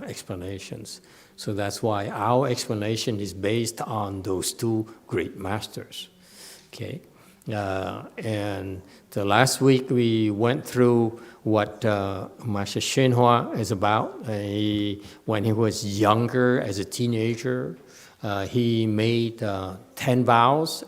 explanations. So that's why our explanation is based on those two great masters. Okay, and the last week we went through what Master HsuanHua is about. When he was younger, as a teenager, he made 18 vows,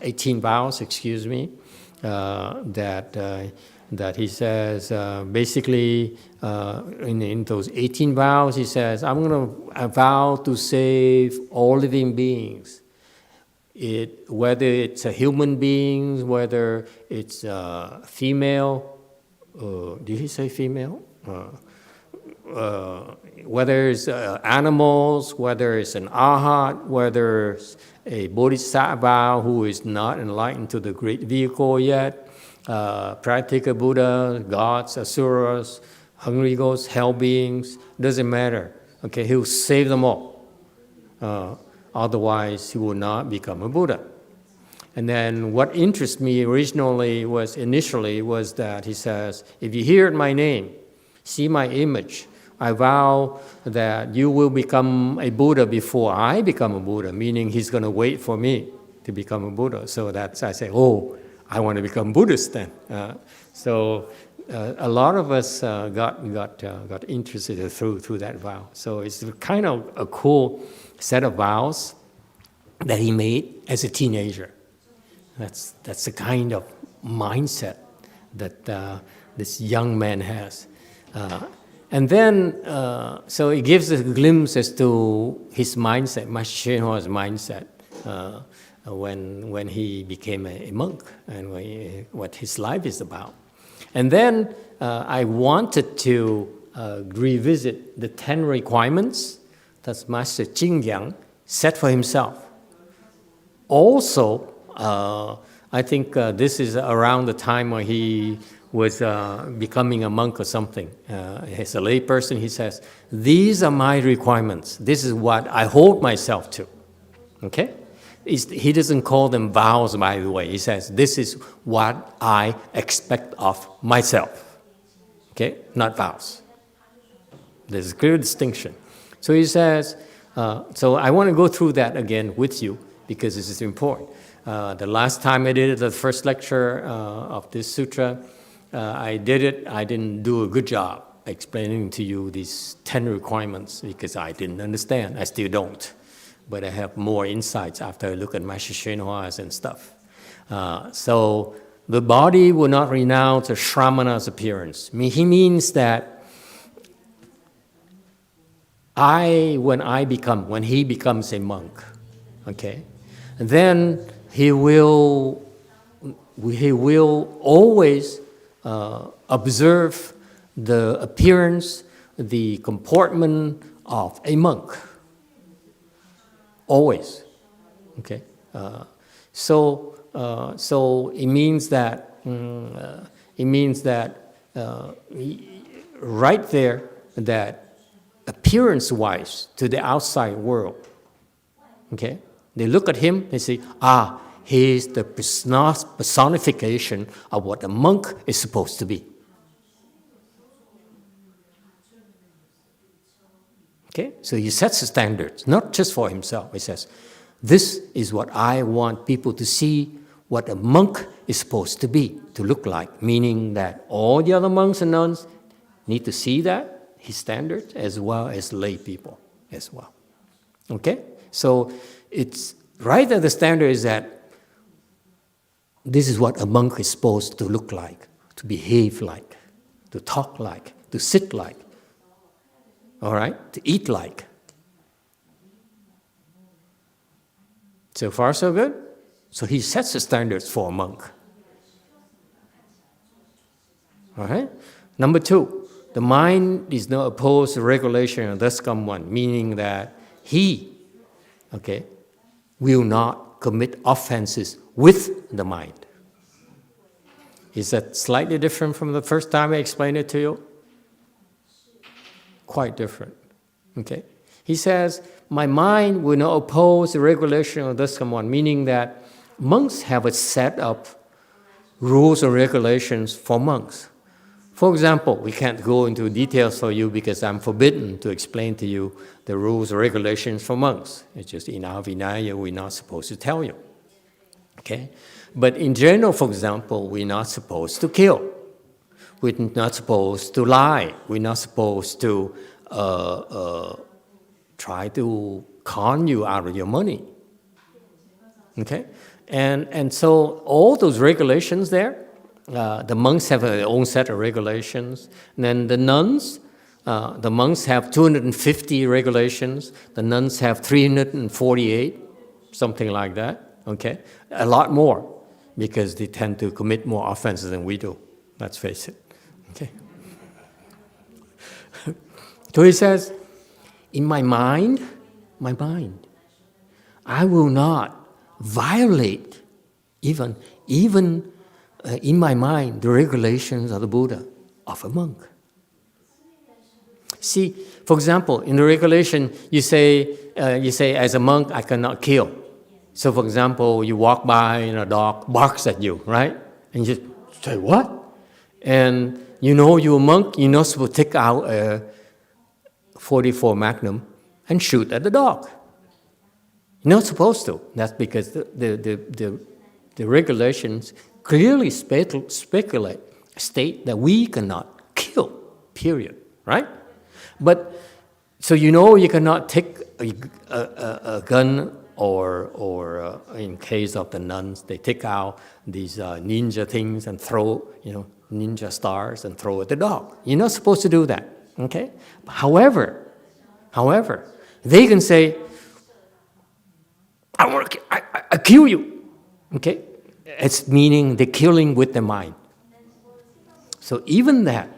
that he says, basically, in those 18 vows, he says, I'm going to vow to save all living beings. Whether it's a human beings, whether it's female, did he say female? Whether it's animals, whether it's an arhat, whether it's a bodhisattva who is not enlightened to the great vehicle yet, practical Buddha, gods, asuras, hungry ghosts, hell beings, doesn't matter. Okay, he'll save them all. Otherwise, he will not become a Buddha. And then what interests me initially was that he says, if you hear my name, see my image, I vow that you will become a Buddha before I become a Buddha, meaning he's going to wait for me to become a Buddha. So that's, I say, oh, I want to become Buddhist then. So a lot of us got interested through that vow. So it's kind of a cool set of vows that he made as a teenager. That's the kind of mindset that this young man has. And then, so it gives a glimpse as to his mindset, Master HsuanHua's mindset, when he became a monk and what his life is about. And then I wanted to revisit the 10 requirements that Master Jingyang set for himself. Also, I think this is around the time when he was becoming a monk or something. As a lay person, he says, these are my requirements. This is what I hold myself to. Okay? He doesn't call them vows, by the way. He says, this is what I expect of myself. Okay? Not vows. There's a clear distinction. So he says, so I want to go through that again with you because this is important. The last time I did it, the first lecture of this sutra, I didn't do a good job explaining to you these 10 requirements because I didn't understand. I still don't. But I have more insights after I look at Master HsuanHua's and stuff. So the body will not renounce a shramana's appearance. He means that when he becomes a monk, okay, then he will always observe the appearance, the comportment of a monk. Always, okay. So it means that right there that appearance-wise to the outside world, okay. They look at him, they say, he is the personification of what a monk is supposed to be. Okay? So he sets the standards, not just for himself. He says, this is what I want people to see, what a monk is supposed to be, to look like, meaning that all the other monks and nuns need to see that, his standards, as well as lay people as well. Okay? So it's right at the standard is that this is what a monk is supposed to look like, to behave like, to talk like, to sit like, all right, to eat like. So far, so good? So he sets the standards for a monk. All right? Number 2, the mind is not opposed to regulation and thus come one, meaning that he, okay, will not commit offenses with the mind. Is that slightly different from the first time I explained it to you? Quite different. Okay? He says, my mind will not oppose the regulation of this command, meaning that monks have a set of rules and regulations for monks. For example, we can't go into details for you because I'm forbidden to explain to you the rules or regulations for monks. It's just in our Vinaya, we're not supposed to tell you. Okay? But in general, for example, we're not supposed to kill. We're not supposed to lie. We're not supposed to try to con you out of your money. Okay? And so all those regulations there, the monks have their own set of regulations. And then the nuns, the monks have 250 regulations. The nuns have 348, something like that. Okay? A lot more, because they tend to commit more offenses than we do. Let's face it. Okay? So he says, in my mind, I will not violate even in my mind the regulations of the Buddha, of a monk. See, for example, in the regulation, you say as a monk, I cannot kill. So, for example, you walk by and a dog barks at you, right? And you say, what? And you know you're a monk, you're not supposed to take out a 44 Magnum and shoot at the dog. You're not supposed to. That's because the regulations clearly state that we cannot kill, period, right? But, so you know you cannot take a gun or in case of the nuns, they take out these ninja things and throw, ninja stars and throw at the dog. You're not supposed to do that, okay? However, they can say, I kill you, okay? It's meaning they're killing with the mind. So even that,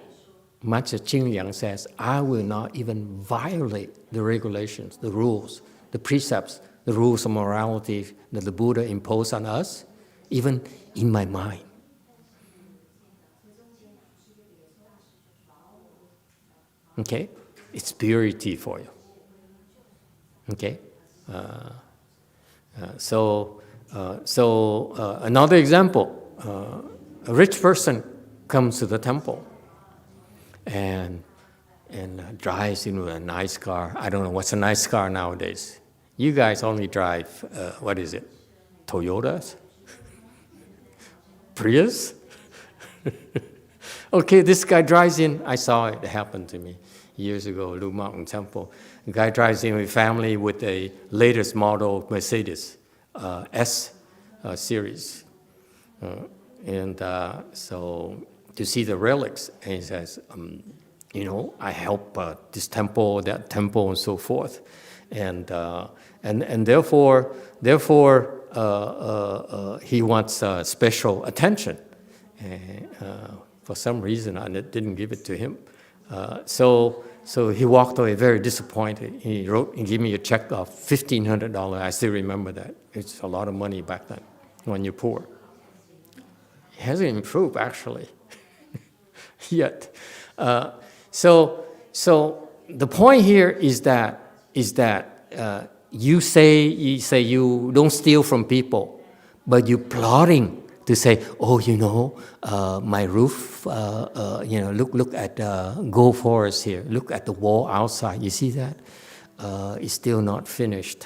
Master Ching Liang says, I will not even violate the regulations, the rules, the precepts, the rules of morality that the Buddha imposed on us, even in my mind. Okay? It's purity for you. Okay? So another example, a rich person comes to the temple and drives in a nice car. I don't know what's a nice car nowadays. You guys only drive, what is it? Toyotas? Prius? Okay, this guy drives in. I saw it happen to me years ago, Lu Mountain Temple. The guy drives in with family with a latest model Mercedes S series. So to see the relics, and he says, I help this temple, that temple, and so forth. And therefore, he wants special attention. For some reason, I didn't give it to him. So he walked away very disappointed. He gave me a check of $1,500. I still remember that. It's a lot of money back then when you're poor. It hasn't improved, actually, yet. So the point here is that you say you don't steal from people, but you're plotting to say, my roof, look at Go Forest here. Look at the wall outside. You see that? It's still not finished.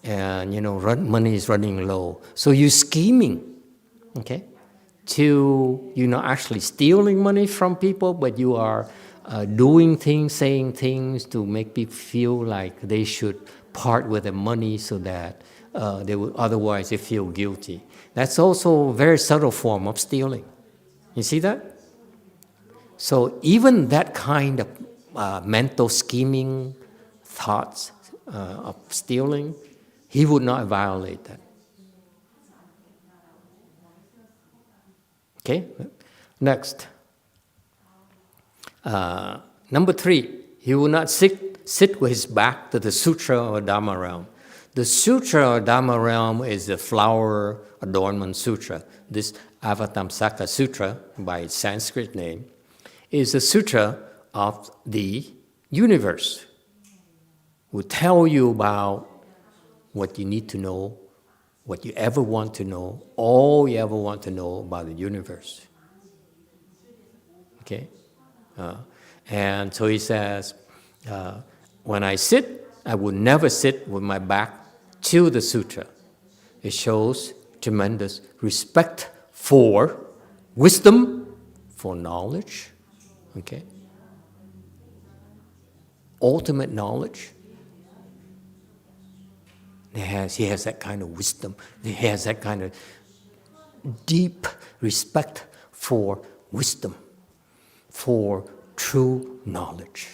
And, money is running low. So you're scheming, okay? You're not actually stealing money from people, but you are doing things, saying things to make people feel like they should part with the money so that they would otherwise they feel guilty. That's also a very subtle form of stealing. You see that? So even that kind of mental scheming thoughts of stealing, he would not violate that. Okay, next. Number 3, he will not sit with his back to the Sutra or Dharma realm. The Sutra or Dharma realm is the flower adornment sutra. This Avatamsaka Sutra, by its Sanskrit name, is a sutra of the universe. Will tell you about what you need to know, what you ever want to know, all you ever want to know about the universe. Okay? And so he says, when I sit, I will never sit with my back to the sutra. It shows tremendous respect for wisdom, for knowledge, okay? Ultimate knowledge. He has that kind of wisdom. He has that kind of deep respect for wisdom, for true knowledge.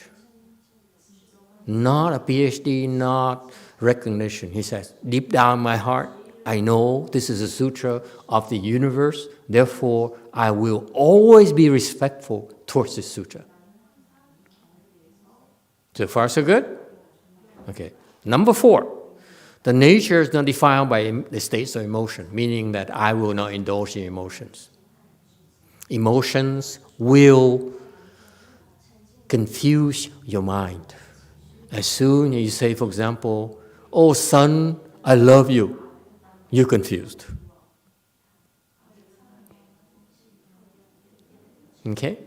Not a PhD, not recognition. He says, deep down in my heart, I know this is a sutra of the universe, therefore I will always be respectful towards this sutra. So far, so good? Okay. Number 4, the nature is not defined by the states of emotion, meaning that I will not indulge in emotions. Emotions will confuse your mind. As soon as you say, for example, oh son, I love you, you're confused. Okay?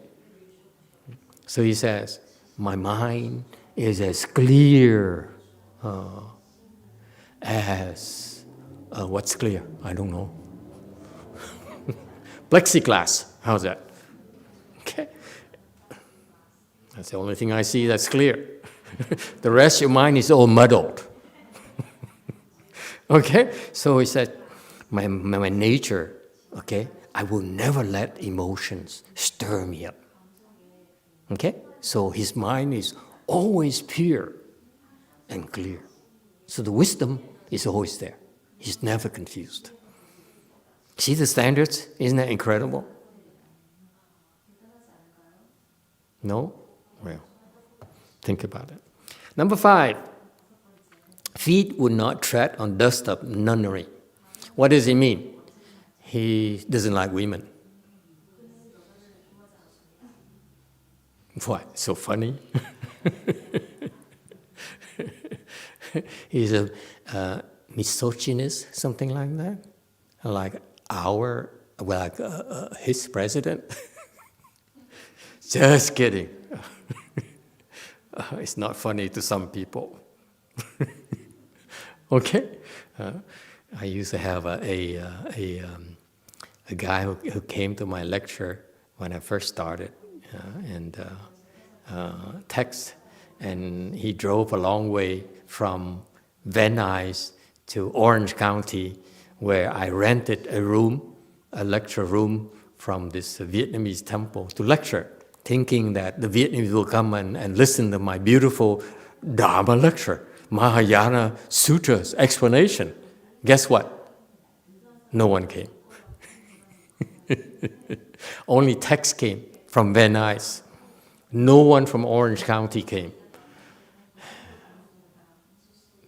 So he says, my mind is as clear as, what's clear? I don't know. Plexiglass, how's that? Okay. That's the only thing I see that's clear. The rest of your mind is all muddled. Okay? So he said, my nature, okay, I will never let emotions stir me up. Okay? So his mind is always pure and clear. So the wisdom is always there. He's never confused. See the standards? Isn't that incredible? No? Well, think about it. Number 5, feet would not tread on dust of nunnery. What does it mean? He doesn't like women. What? So funny? He's a misogynist, something like that? Like his president? Just kidding. It's not funny to some people. Okay? I used to have a guy who came to my lecture when I first started, text, and he drove a long way from Van Nuys to Orange County, where I rented a lecture room from this Vietnamese temple to lecture, thinking that the Vietnamese will come and listen to my beautiful Dharma lecture, Mahayana Sutras explanation. Guess what? No one came. Only text came from Van Nuys. No one from Orange County came.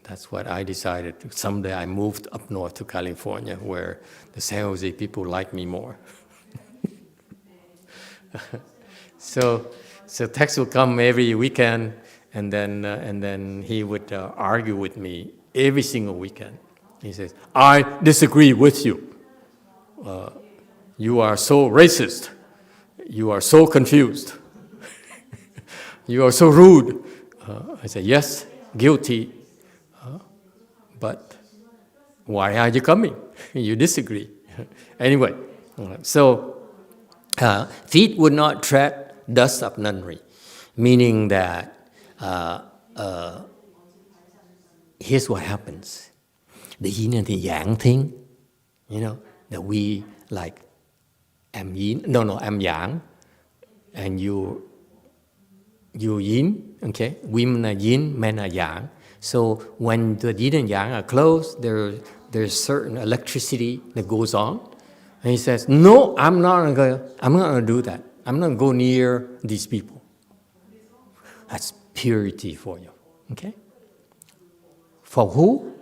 That's what I decided. Someday I moved up north to California, where the San Jose people like me more. So text will come every weekend, and then he would argue with me every single weekend. He says, I disagree with you. You are so racist. You are so confused. You are so rude. I said, yes, guilty. But why are you coming? You disagree. Anyway, so feet would not tread dust of nunnery, meaning that here's what happens. The yin and the yang thing, that we like am yin, am yang, and you yin, okay? Women are yin, men are yang. So when the yin and yang are close, there's certain electricity that goes on. And he says, no, I'm not gonna do that. I'm not gonna go near these people. That's purity for you, okay? For who?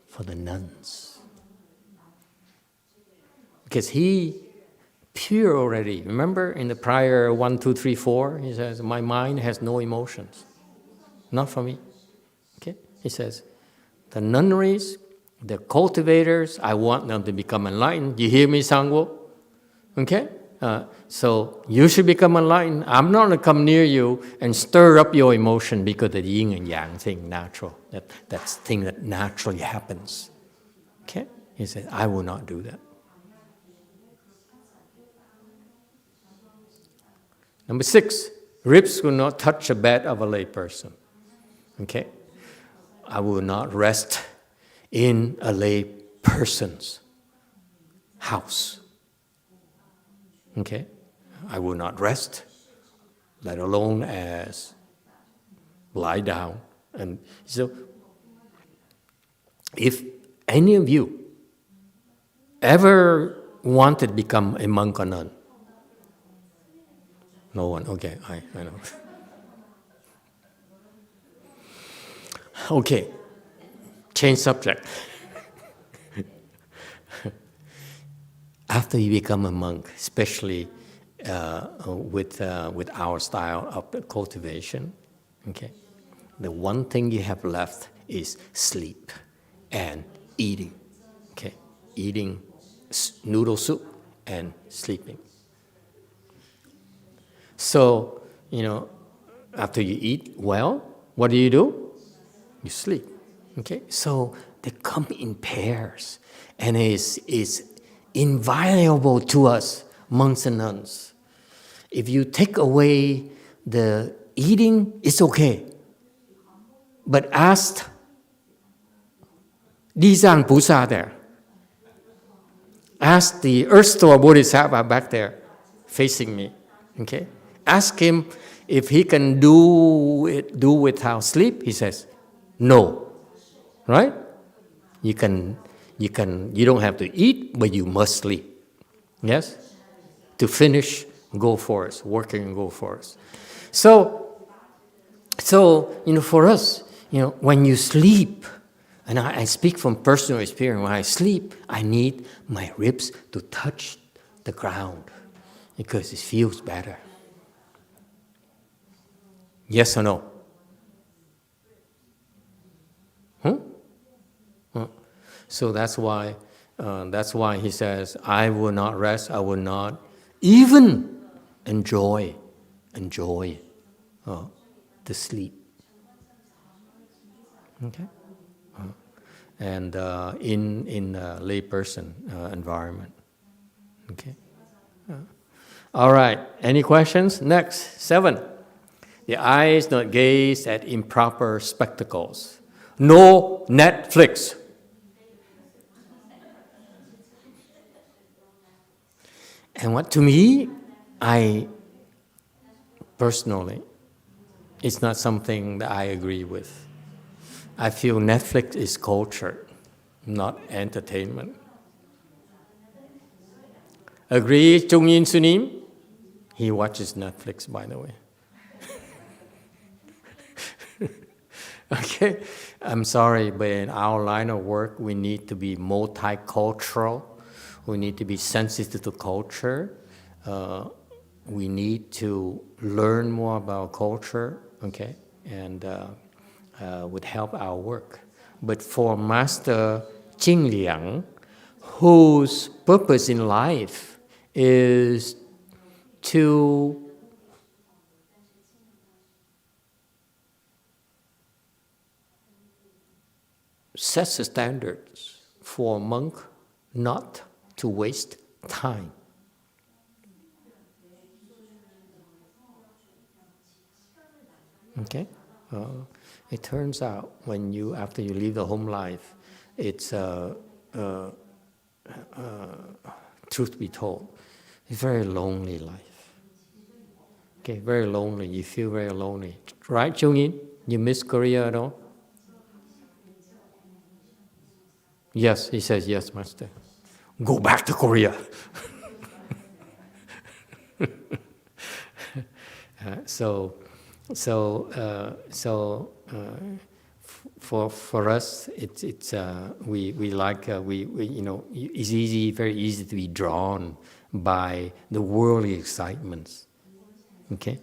For the nuns. Because he pure already. Remember in the prior 1, 2, 3, 4, he says, my mind has no emotions. Not for me. Okay? He says, the nunneries, the cultivators, I want them to become enlightened. You hear me, Sangwo? Okay? So you should become enlightened. I'm not going to come near you and stir up your emotion because the yin and yang thing, natural. That's the thing that naturally happens. Okay? He said, I will not do that. Number 6, ribs will not touch the bed of a lay person. Okay? I will not rest in a lay person's house. Okay? I will not rest, let alone as lie down. And so, if any of you ever wanted to become a monk or nun? No one. Okay, I know. Okay, change subject. After you become a monk, especially with our style of cultivation, okay, the one thing you have left is sleep and eating. Okay, eating noodle soup and sleeping. So, after you eat well, what do? You sleep. Okay, so they come in pairs, and it's invaluable to us, monks and nuns. If you take away the eating, it's okay. But ask Dizan Pusa there. Ask the Earth Store Bodhisattva back there, facing me. Okay? Ask him if he can do without sleep. He says, no. Right? You don't have to eat, but you must sleep. Yes? To finish, go forth, working and go forth. So for us, when you sleep, and I speak from personal experience, when I sleep, I need my ribs to touch the ground because it feels better. Yes or no? So that's why he says, I will not rest, I will not even enjoy the sleep. Okay? And in a layperson environment. Okay? All right, any questions? Next, 7. The eyes not gaze at improper spectacles. No Netflix. And what to me, personally, it's not something that I agree with. I feel Netflix is culture, not entertainment. Agree, Chung Yin Sunim? He watches Netflix, by the way. Okay, I'm sorry, but in our line of work, we need to be multicultural. We need to be sensitive to culture. We need to learn more about culture, okay, and would help our work. But for Master Jing Liang, whose purpose in life is to set the standards for a monk not to waste time. Okay? It turns out after you leave the home life, it's truth be told, it's a very lonely life. Okay, very lonely. You feel very lonely, right, Chung Yin? You miss Korea at all? Yes, he says yes, Master. Go back to Korea. For us, it's we like it's very easy to be drawn by the worldly excitements. Okay,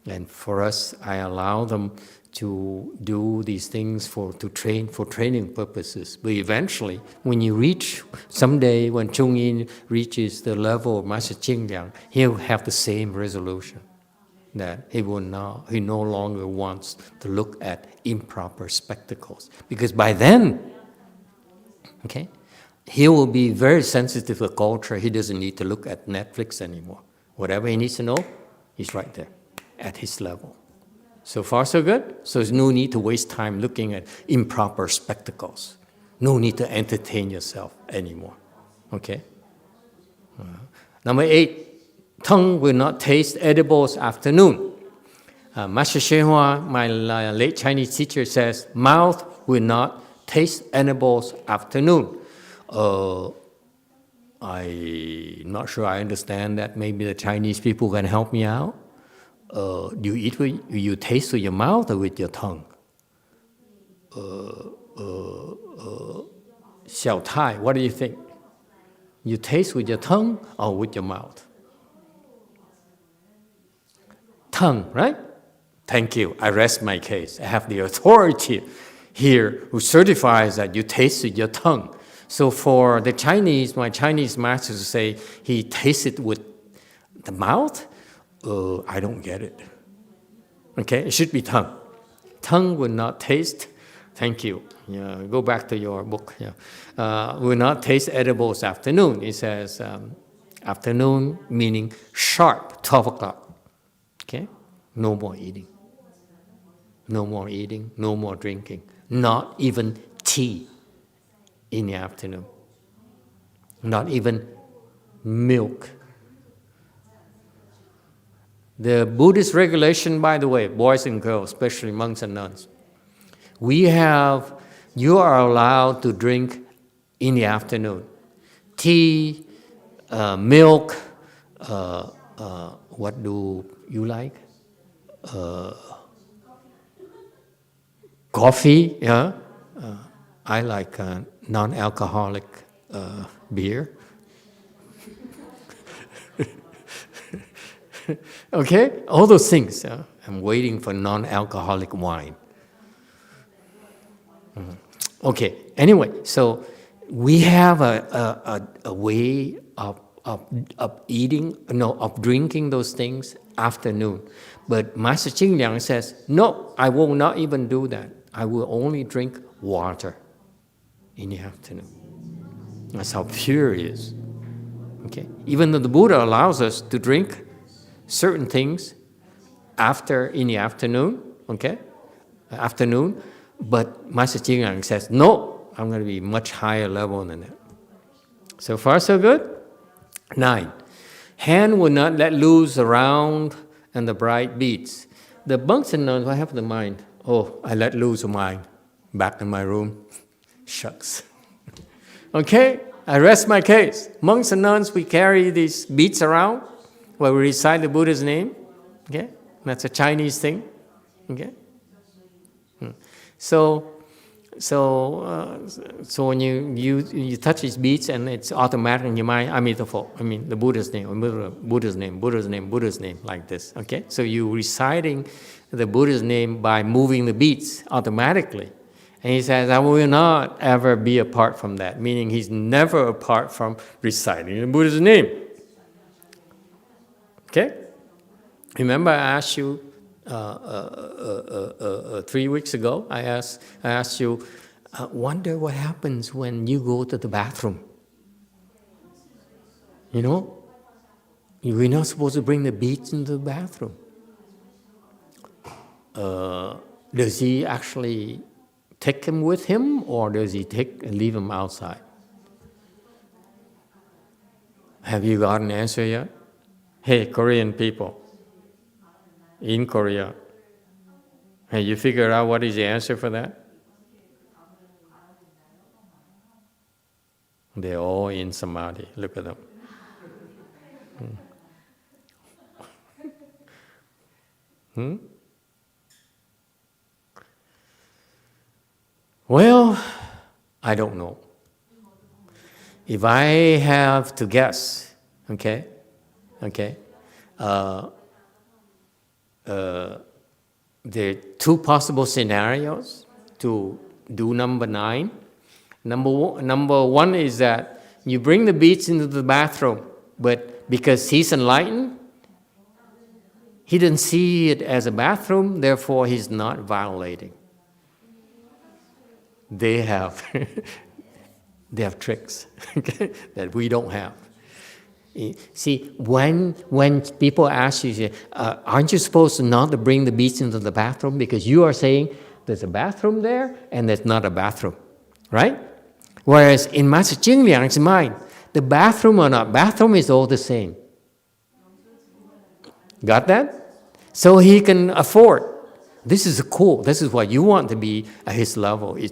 And for us, I allow them to do these things for training purposes. But eventually, when you reach, someday when Chung Yin reaches the level of Master Ching Liang, he'll have the same resolution, that he no longer wants to look at improper spectacles. Because by then, okay, he will be very sensitive to culture. He doesn't need to look at Netflix anymore. Whatever he needs to know, he's right there at his level. So far, so good. So there's no need to waste time looking at improper spectacles. No need to entertain yourself anymore. Okay? Number 8, tongue will not taste edibles after noon. Master HsuanHua, my late Chinese teacher, says, mouth will not taste edibles after noon. I'm not sure I understand that. Maybe the Chinese people can help me out. Do you taste with your mouth or with your tongue? Xiao Tai, what do you think? You taste with your tongue or with your mouth? Tongue, right? Thank you. I rest my case. I have the authority here who certifies that you taste with your tongue. So for the Chinese, my Chinese masters say he tasted with the mouth. I don't get it. Okay, it should be tongue. Tongue will not taste. Thank you. Yeah, go back to your book. Yeah. Will not taste edibles afternoon. It says afternoon meaning sharp, 12 o'clock. Okay, no more eating. No more eating, no more drinking. Not even tea in the afternoon. Not even milk. The Buddhist regulation, by the way, boys and girls, especially monks and nuns, you are allowed to drink in the afternoon. Tea, milk, what do you like? Coffee, yeah. I like non-alcoholic beer. Okay, all those things. I'm waiting for non-alcoholic wine. Okay, anyway, so we have a way of eating, of drinking those things afternoon. But Master Ching Liang says, no, I will not even do that. I will only drink water in the afternoon. That's how pure it is. Okay, even though the Buddha allows us to drink certain things in the afternoon, okay, but Master Ching Liang says, no, I'm going to be much higher level than that. So far, so good. 9, hand will not let loose around and the bright beads. The monks and nuns, what happened to mind? Oh, I let loose of mine back in my room. Shucks. Okay, I rest my case. Monks and nuns, we carry these beads around where we recite the Buddha's name. Okay, that's a Chinese thing. Okay, so when you touch these beads and it's automatic in your mind, Emitofuo, I mean the Buddha's name, Buddha's name, Buddha's name, Buddha's name, like this. Okay, so you reciting the Buddha's name by moving the beads automatically. And he says, I will not ever be apart from that, meaning he's never apart from reciting the Buddha's name. Okay? Remember I asked you 3 weeks ago, I asked you, wonder what happens when you go to the bathroom. You know, we're not supposed to bring the beads into the bathroom. Does he actually take him with him, or does he leave him outside? Have you got an answer yet? Hey, Korean people in Korea, have you figured out what is the answer for that? They're all in Samadhi. Look at them. Well, I don't know. If I have to guess, okay, there are two possible scenarios to do number 9. Number one is that you bring the beads into the bathroom, but because he's enlightened, he didn't see it as a bathroom, therefore he's not violating. They have tricks that we don't have. See, when people ask you, aren't you supposed to not to bring the beads into the bathroom? Because you are saying there's a bathroom there and there's not a bathroom, right? Whereas in Master Ching Liang's mind, the bathroom or not bathroom is all the same. Got that? So he can afford. This is cool. This is what you want to be at his level. He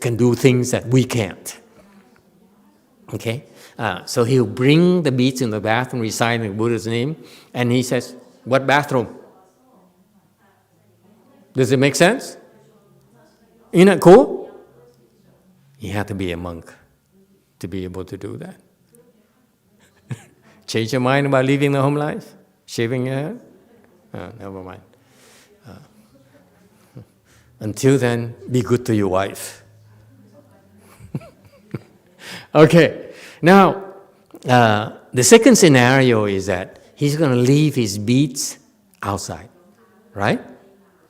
can do things that we can't. Okay? So he'll bring the beads in the bathroom, reciting the Buddha's name, and he says, what bathroom? Does it make sense? Isn't that cool? You have to be a monk to be able to do that. Change your mind about living the home life? Shaving your hair? Never mind. Until then, be good to your wife. Okay. Now, the second scenario is that he's going to leave his beads outside, right?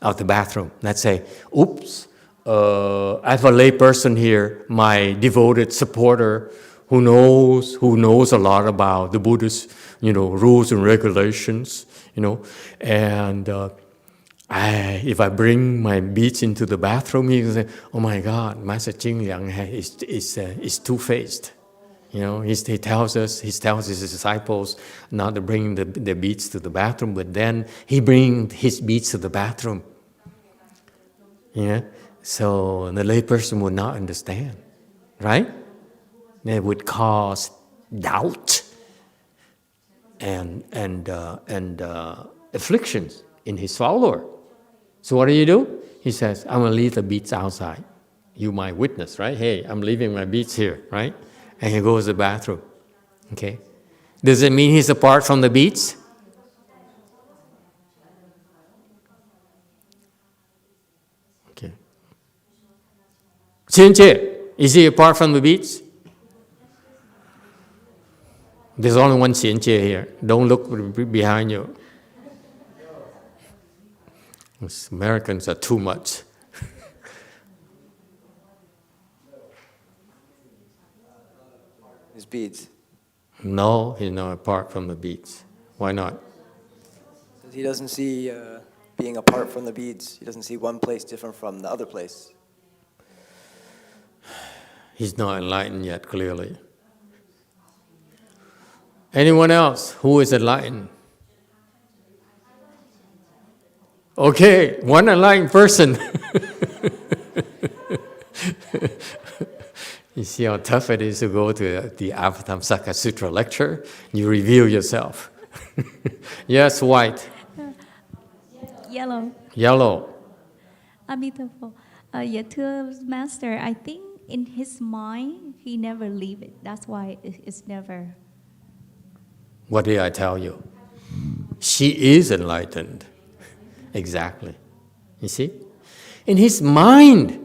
Out the bathroom. Let's say, oops, I have a lay person here, my devoted supporter, who knows a lot about the Buddhist, rules and regulations, and if I bring my beads into the bathroom, he will say, "Oh my God, Master Ching Liang is two-faced." He tells his disciples not to bring the beads to the bathroom, but then he brings his beads to the bathroom. So the layperson would not understand, right? It would cause doubt and afflictions in his follower. So what do? He says, "I'm going to leave the beads outside. You my witness, right? Hey, I'm leaving my beads here, right?" And he goes to the bathroom. Okay? Does it mean he's apart from the beads? Okay. Xianjie, is he apart from the beads? There's only one Xianjie here. Don't look behind you. Americans are too much. His beads. No, he's not apart from the beads. Why not? He doesn't see being apart from the beads. He doesn't see one place different from the other place. He's not enlightened yet, clearly. Anyone else who is enlightened? Okay, one enlightened person. You see how tough it is to go to the Avatamsaka Sutra lecture? You reveal yourself. Yes, white. Yellow. Yellow. Emitofuo. Thưa Master, I think in his mind, he never leave it. That's why it's never. What did I tell you? She is enlightened. Exactly. You see? In his mind,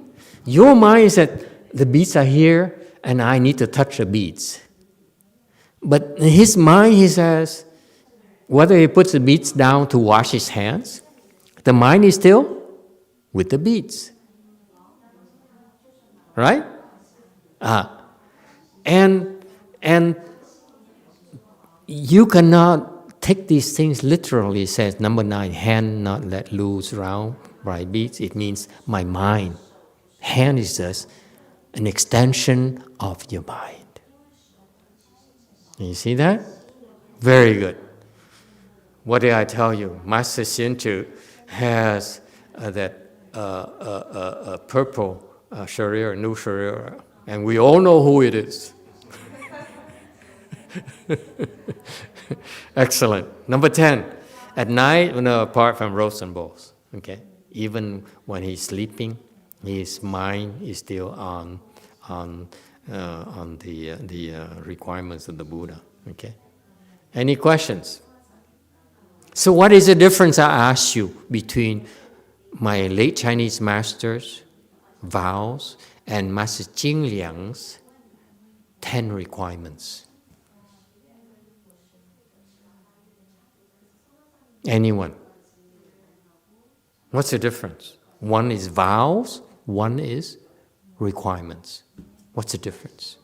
your mind is that the beads are here and I need to touch the beads. But in his mind, he says, whether he puts the beads down to wash his hands, the mind is still with the beads. Right? And you cannot take these things literally. It says, number 9, hand not let loose round bright beads. It means my mind. Hand is just an extension of your mind. You see that? Very good. What did I tell you? Master Hsien has that purple sharir, new sharir, and we all know who it is. Excellent. Number 10, at night, apart from roast and bowls, okay? Even when he's sleeping, his mind is still on the requirements of the Buddha, okay? Any questions? So what is the difference, I ask you, between my late Chinese masters, Vows, and Master Jing Liang's 10 requirements? Anyone? What's the difference? One is vows, one is requirements. What's the difference?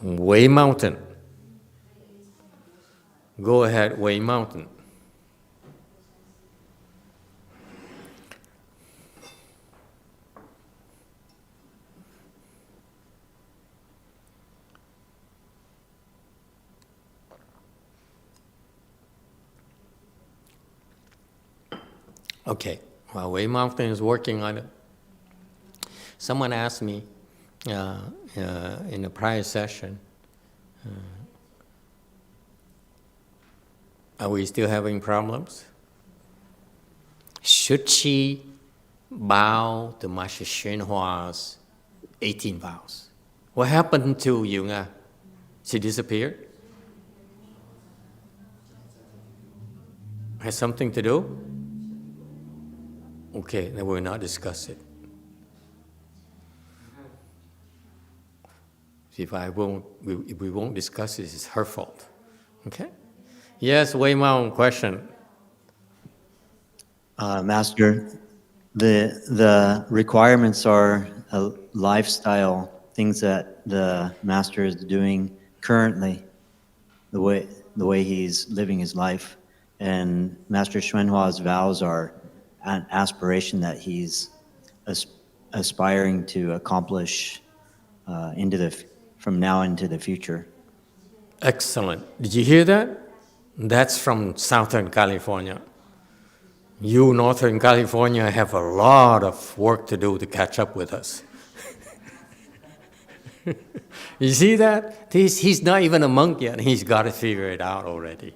Wei Mountain. Go ahead, Wei Mountain. Okay, while Wei Mountain is working on it, someone asked me in a prior session, are we still having problems? Should she bow to Master HsuanHua's 18 vows? What happened to YongHua? She disappeared? Has something to do? Okay, then we'll not discuss it. If we won't discuss it, it's her fault. Okay? Yes, Wei Mao, question. Master, the requirements are a lifestyle, things that the master is doing currently, the way he's living his life, and Master HsuanHua's vows are an aspiration that he's aspiring to accomplish from now into the future. Excellent. Did you hear that? That's from Southern California. You, Northern California, have a lot of work to do to catch up with us. You see that? He's not even a monk yet. He's got to figure it out already.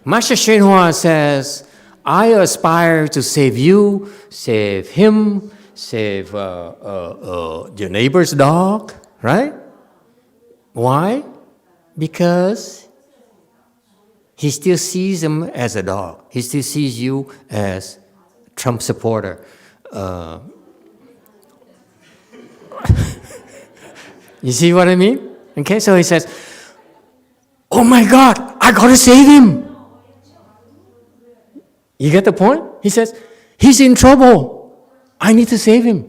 Master HsuanHua says, I aspire to save you, save him, save your neighbor's dog, right? Why? Because he still sees him as a dog. He still sees you as Trump supporter. You see what I mean? Okay, so he says, oh my God, I gotta save him. You get the point? He says, he's in trouble. I need to save him.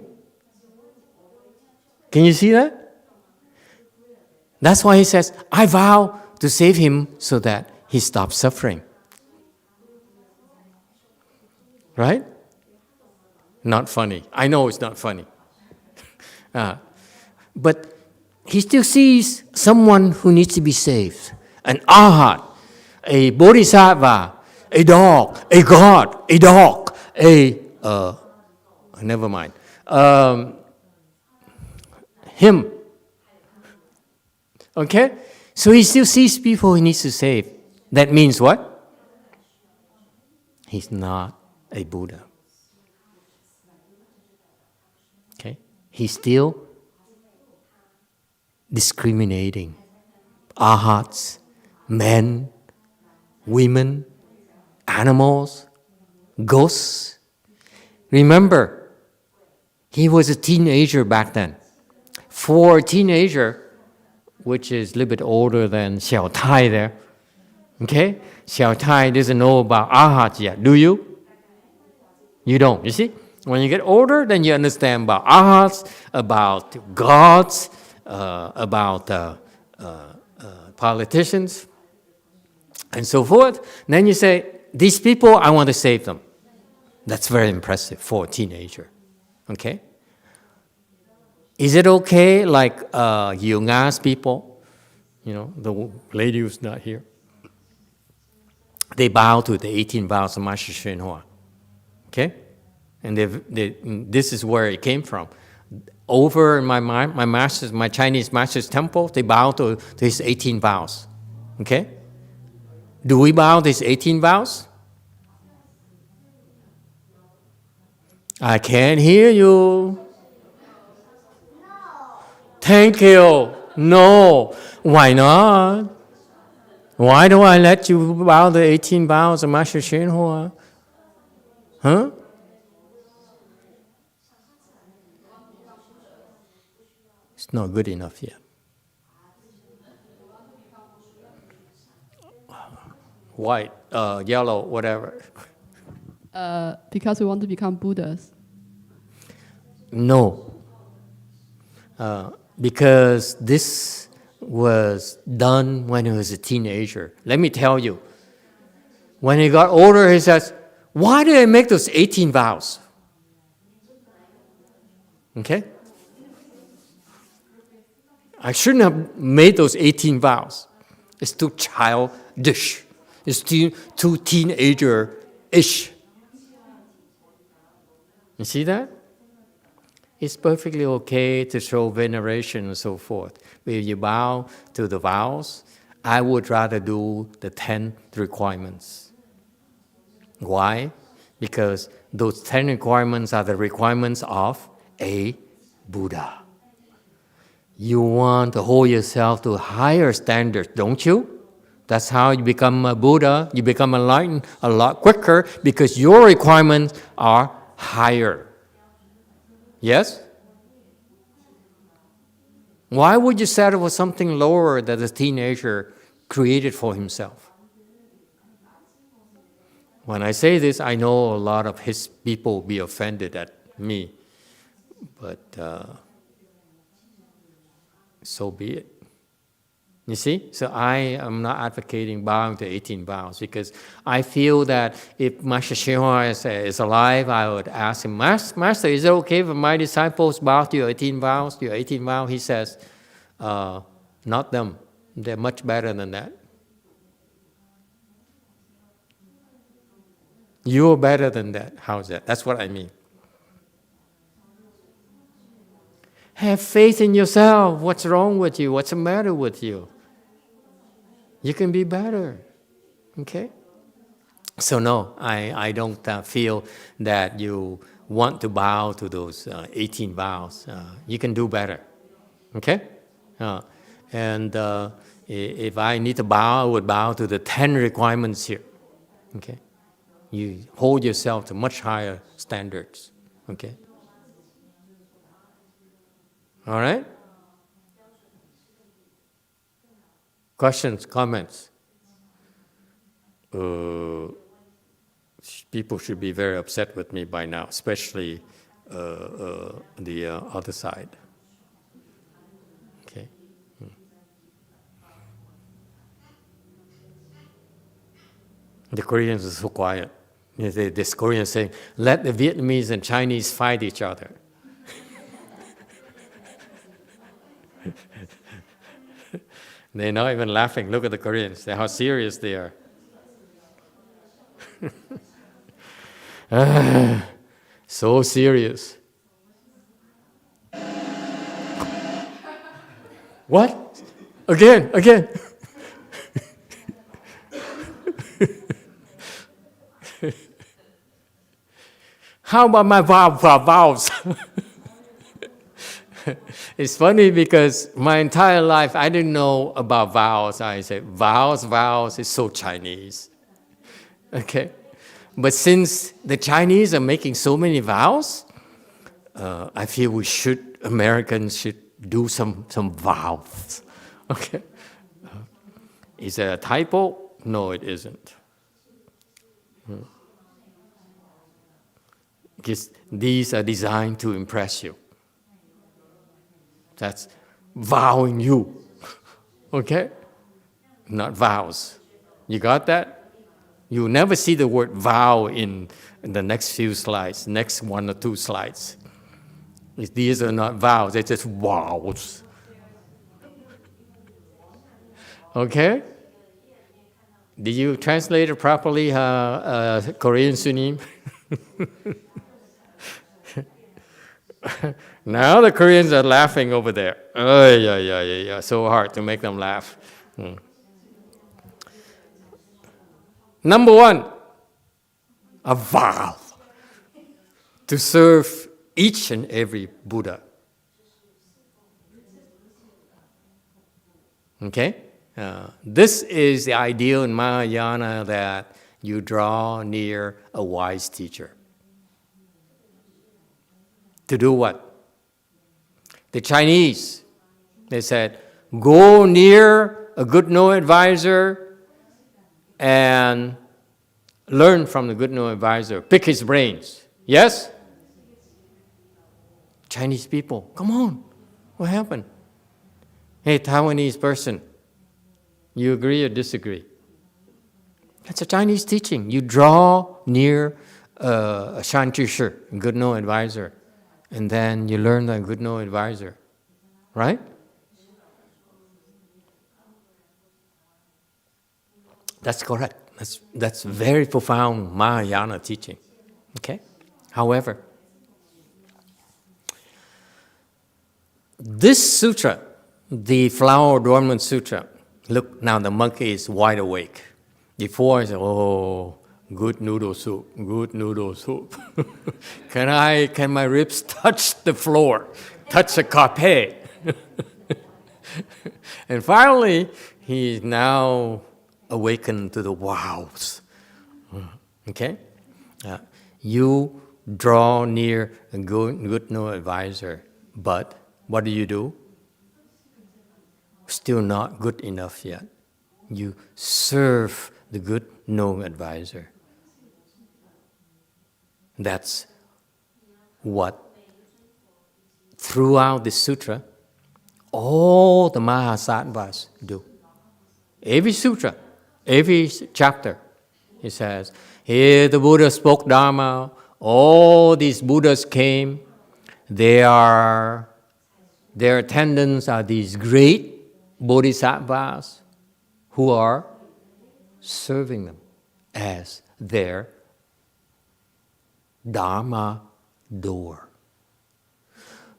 Can you see that? That's why he says, I vow to save him so that he stops suffering. Right? Not funny. I know it's not funny. But he still sees someone who needs to be saved. An arhat, a bodhisattva, a dog, a god, a dog, never mind. Him. Okay? So he still sees people he needs to save. That means what? He's not a Buddha. Okay? He's still discriminating. Arhats, men, women, animals, ghosts. Remember, he was a teenager back then. For a teenager, which is a little bit older than Xiao Tai there, okay? Xiao Tai doesn't know about arhats yet, do you? You don't, you see? When you get older, then you understand about arhats, about gods, about politicians, and so forth. Then you say, these people, I want to save them. That's very impressive for a teenager, okay? Is it okay, like YongHua's people, you know, the lady who's not here, they bow to the 18 vows of Master HsuanHua, okay? And this is where it came from. Over in my Chinese master's temple, they bow to his 18 vows, okay? Do we bow to his 18 vows? I can't hear you. Thank you. No, why not? Why do I let you vow the 18 vows of Master HsuanHua? Huh? It's not good enough yet. White, yellow, whatever. Because we want to become Buddhas. No. Because this was done when he was a teenager. Let me tell you. When he got older, he says, why did I make those 18 vows? Okay? I shouldn't have made those 18 vows. It's too childish. It's too teenager-ish. You see that? It's perfectly okay to show veneration and so forth. But if you bow to the vows, I would rather do the 10 requirements. Why? Because those 10 requirements are the requirements of a Buddha. You want to hold yourself to higher standards, don't you? That's how you become a Buddha. You become enlightened a lot quicker because your requirements are higher. Yes? Why would you settle for something lower that a teenager created for himself? When I say this, I know a lot of his people will be offended at me, but so be it. You see? So I am not advocating bowing to 18 vows because I feel that if Master HsuanHua is alive, I would ask him, Master, is it okay if my disciples bow to your 18 vows? Your 18 vows? He says, not them. They're much better than that. You're better than that. How's that? That's what I mean. Have faith in yourself. What's wrong with you? What's the matter with you? You can be better. Okay? So no, I don't feel that you want to bow to those 18 vows. You can do better. Okay? And if I need to bow, I would bow to the 10 requirements here. Okay? You hold yourself to much higher standards. Okay? All right? Questions, comments? People should be very upset with me by now, especially the other side. Okay. The Koreans are so quiet. This Korean is saying, let the Vietnamese and Chinese fight each other. They're not even laughing. Look at the Koreans. How serious they are. So serious. What? Again. How about my vows? It's funny because my entire life I didn't know about vows. I said, vows is so Chinese. Okay? But since the Chinese are making so many vows, I feel Americans should do some vows. Okay? Is it a typo? No, it isn't. Because these are designed to impress you. That's vowing you. Okay? Not vows. You got that? You'll never see the word vow in the next few slides, next 1 or 2 slides. These are not vows, they're just vows. Okay? Did you translate it properly, Korean Sunim? Now the Koreans are laughing over there. Oh, yeah. So hard to make them laugh. Number 1, a vow to serve each and every Buddha. Okay? This is the ideal in Mahayana, that you draw near a wise teacher. To do what? The Chinese, they said, go near a good no advisor and learn from the good no advisor. Pick his brains. Yes? Chinese people, come on. What happened? Hey, Taiwanese person, you agree or disagree? That's a Chinese teaching. You draw near a shanti, a good no advisor, and then you learn the good no advisor. Right? That's correct. That's very profound Mahayana teaching. Okay? However, this sutra, the Flower Adornment Sutra, look, now the monkey is wide awake. Before he said, oh, good noodle soup, good noodle soup. Can my ribs touch the floor, touch the carpet? And finally, he is now awakened to the wows. Okay? You draw near a good no advisor, but what do? Still not good enough yet. You serve the good no advisor. That's what, throughout the sutra, all the Bodhisattvas do. Every sutra, every chapter, he says, here the Buddha spoke Dharma, all these Buddhas came, their attendants are these great Bodhisattvas who are serving them as their Dharma door.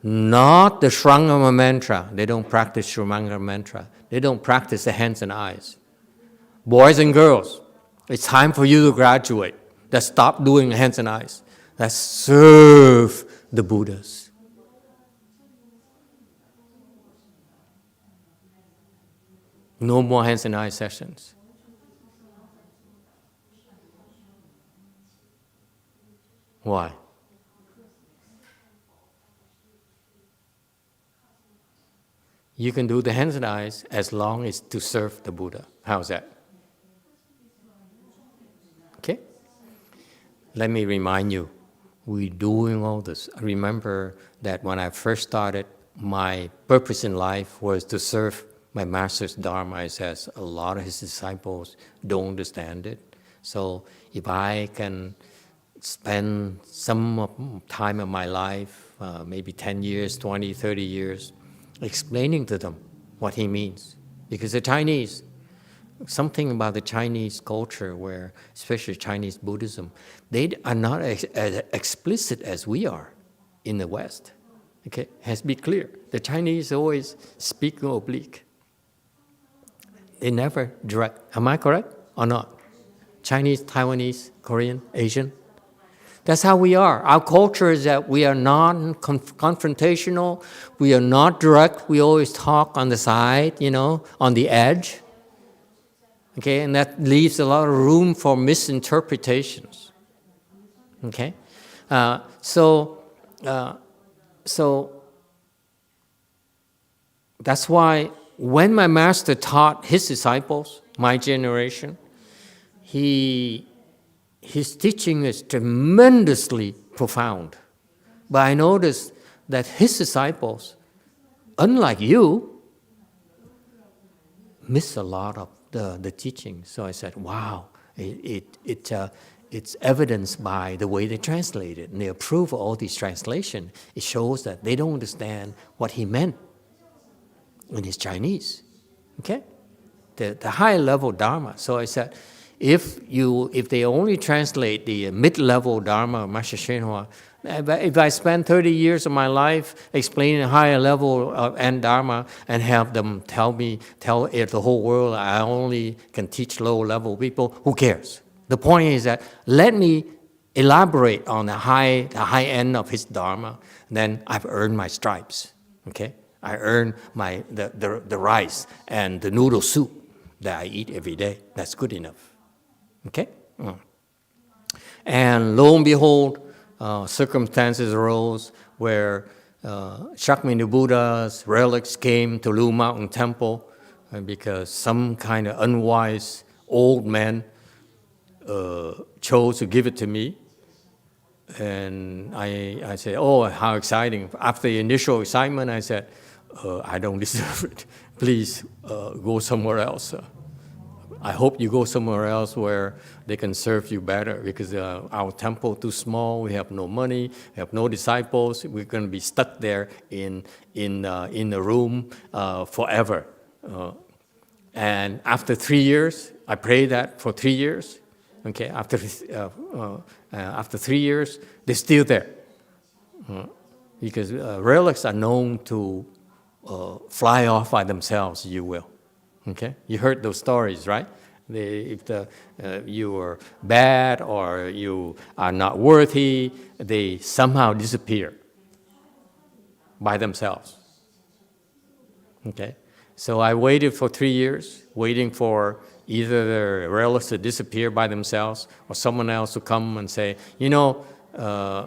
Not the Shrangama mantra. They don't practice Shrangama mantra. They don't practice the hands and eyes. Boys and girls, it's time for you to graduate. Let's stop doing hands and eyes. Let's serve the Buddhas. No more hands and eyes sessions. Why? You can do the hands and eyes as long as to serve the Buddha. How's that? Okay? Let me remind you, we're doing all this. I remember that when I first started, my purpose in life was to serve my master's Dharma. He says a lot of his disciples don't understand it. So if I can spend some time of my life, maybe 10 years, 20, 30 years, explaining to them what he means. Because the Chinese, something about the Chinese culture where, especially Chinese Buddhism, they are not as explicit as we are in the West. Okay, has to be clear. The Chinese always speak oblique. They never direct. Am I correct or not? Chinese, Taiwanese, Korean, Asian. That's how we are. Our culture is that we are non-confrontational. We are not direct. We always talk on the side, on the edge. Okay, and that leaves a lot of room for misinterpretations. Okay, so that's why when my master taught his disciples, my generation, his teaching is tremendously profound. But I noticed that his disciples, unlike you, miss a lot of the teaching. So I said, wow, it's evidenced by the way they translate it. And they approve of all these translations. It shows that they don't understand what he meant in his Chinese. Okay? The high level Dharma. So I said, if they only translate the mid-level Dharma of Master HsuanHua, if I spend 30 years of my life explaining a higher level of Dharma and have them tell the whole world I only can teach low-level people, who cares? The point is that let me elaborate on the high end of his Dharma, then I've earned my stripes. Okay? I earn the rice and the noodle soup that I eat every day. That's good enough. Okay? And lo and behold, circumstances arose where Shakyamuni Buddha's relics came to Lu Mountain Temple because some kind of unwise old man chose to give it to me. And I said, oh, how exciting. After the initial excitement, I said, I don't deserve it. Please go somewhere else. I hope you go somewhere else where they can serve you better, because our temple too small, we have no money, we have no disciples, we're going to be stuck there in the room forever. And after 3 years, I prayed that for 3 years. Okay, after 3 years, they're still there. Because relics are known to fly off by themselves, you will. Okay, you heard those stories, right? If you are bad or you are not worthy, they somehow disappear by themselves. Okay, so I waited for 3 years, waiting for either the relics to disappear by themselves or someone else to come and say, you know,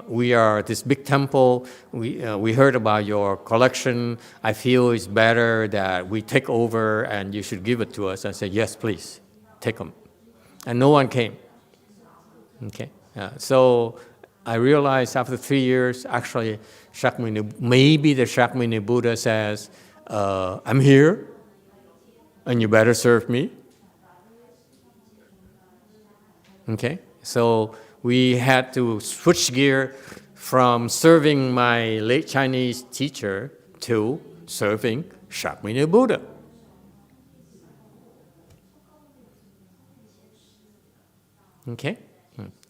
we are this big temple, we heard about your collection, I feel it's better that we take over and you should give it to us. I said, yes, please, take them. And no one came. Okay, so I realized after 3 years, actually, maybe the Shakyamuni Buddha says, I'm here, and you better serve me. Okay, so we had to switch gear from serving my late Chinese teacher to serving Shakyamuni Buddha. Okay,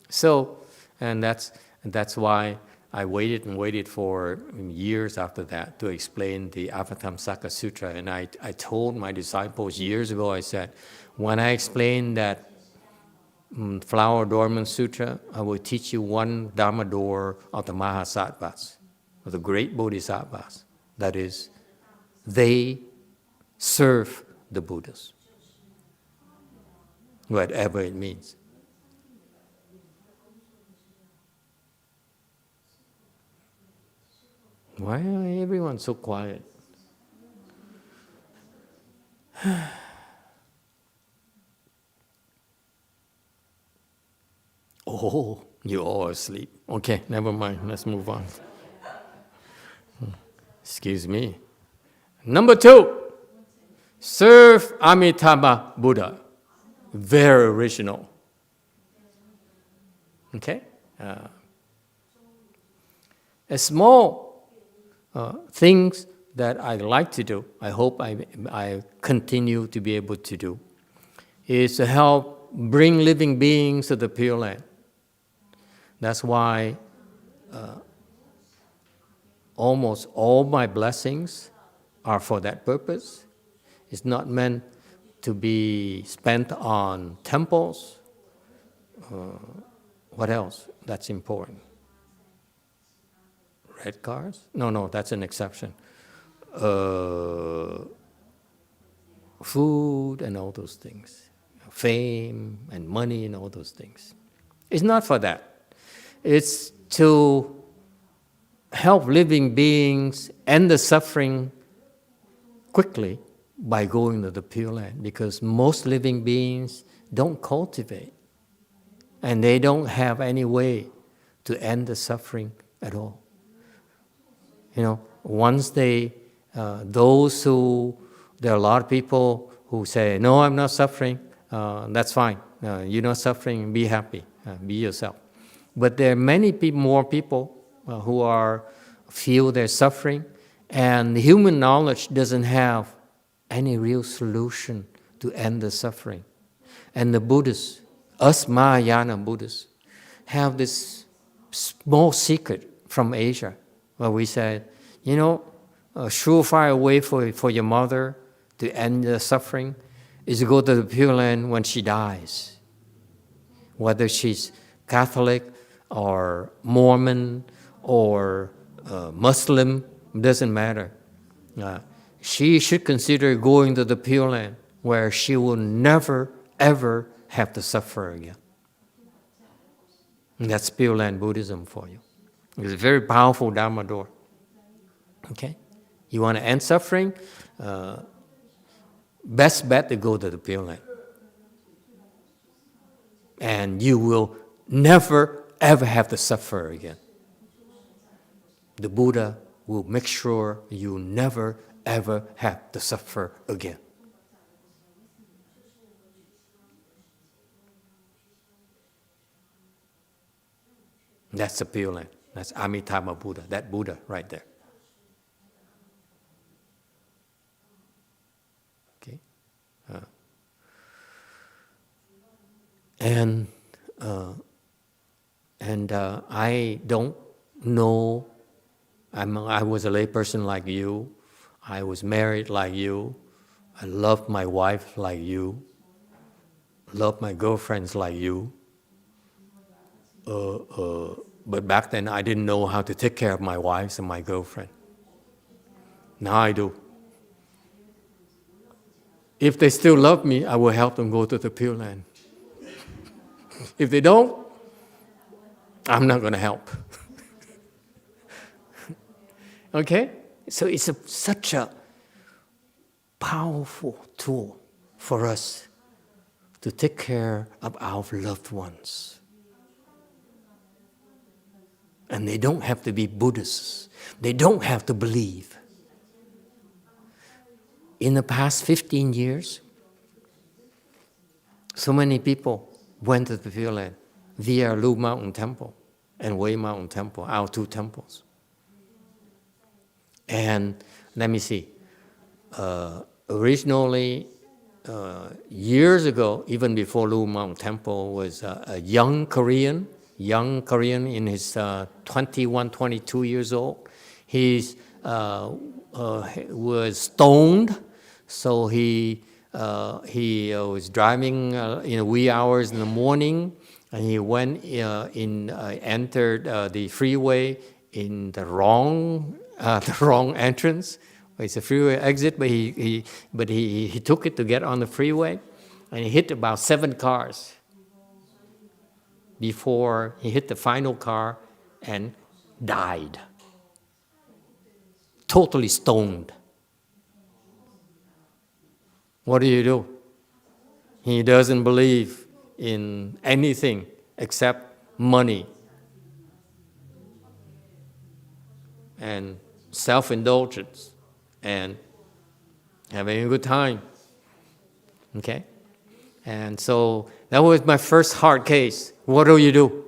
so, and that's why I waited for years after that to explain the Avatamsaka Sutra. And I told my disciples years ago, I said, when I explain that Flower Adornment Sutra, I will teach you one Dharma door of the Mahasattvas, of the great Bodhisattvas. That is, they serve the Buddhas, whatever it means. Why are everyone so quiet? Oh, you're all asleep. Okay, never mind. Let's move on. Excuse me. Number 2, serve Amitabha Buddha. Very original. Okay? A small things that I like to do, I hope I continue to be able to do, is to help bring living beings to the Pure Land. That's why almost all my blessings are for that purpose. It's not meant to be spent on temples. What else that's important? Red cars? No, that's an exception. Food and all those things. Fame and money and all those things. It's not for that. It's to help living beings end the suffering quickly by going to the Pure Land, because most living beings don't cultivate and they don't have any way to end the suffering at all. You know, once there are a lot of people who say, no, I'm not suffering, that's fine. You're not suffering, be happy, be yourself. But there are many more people who feel they're suffering, and human knowledge doesn't have any real solution to end the suffering. And the Buddhists, us Mahayana Buddhists, have this small secret from Asia, where we said, you know, a surefire way for your mother to end the suffering is to go to the Pure Land when she dies. Whether she's Catholic or Mormon or Muslim, doesn't matter. she should consider going to the Pure Land where she will never, ever have to suffer again. And that's Pure Land Buddhism for you. It's a very powerful Dharma door. Okay? You want to end suffering? Best bet to go to the Pure Land. And you will never, ever have to suffer again. The Buddha will make sure you never, ever have to suffer again. That's the Pure Land. That's Amitabha Buddha, that Buddha right there. Okay? And I don't know, I was a layperson like you. I was married like you. I loved my wife like you. Loved my girlfriends like you. But back then I didn't know how to take care of my wives and my girlfriend. Now I do. If they still love me, I will help them go to the Pure Land. If they don't, I'm not going to help. Okay? So it's such a powerful tool for us to take care of our loved ones. And they don't have to be Buddhists. They don't have to believe. In the past 15 years, so many people went to the Pure Land via Lu Mountain Temple and Wei Mountain Temple, our two temples. And let me see, originally, years ago, even before Lu Mountain Temple, was a young Korean in his 21, 22 years old. He was stoned, so he was driving in the wee hours in the morning, and he went entered the freeway in the wrong entrance. It's a freeway exit, but he took it to get on the freeway, and he hit about 7 cars before he hit the final car and died. Totally stoned. What do? He doesn't believe in anything except money and self-indulgence and having a good time. Okay? And so that was my first hard case. What do?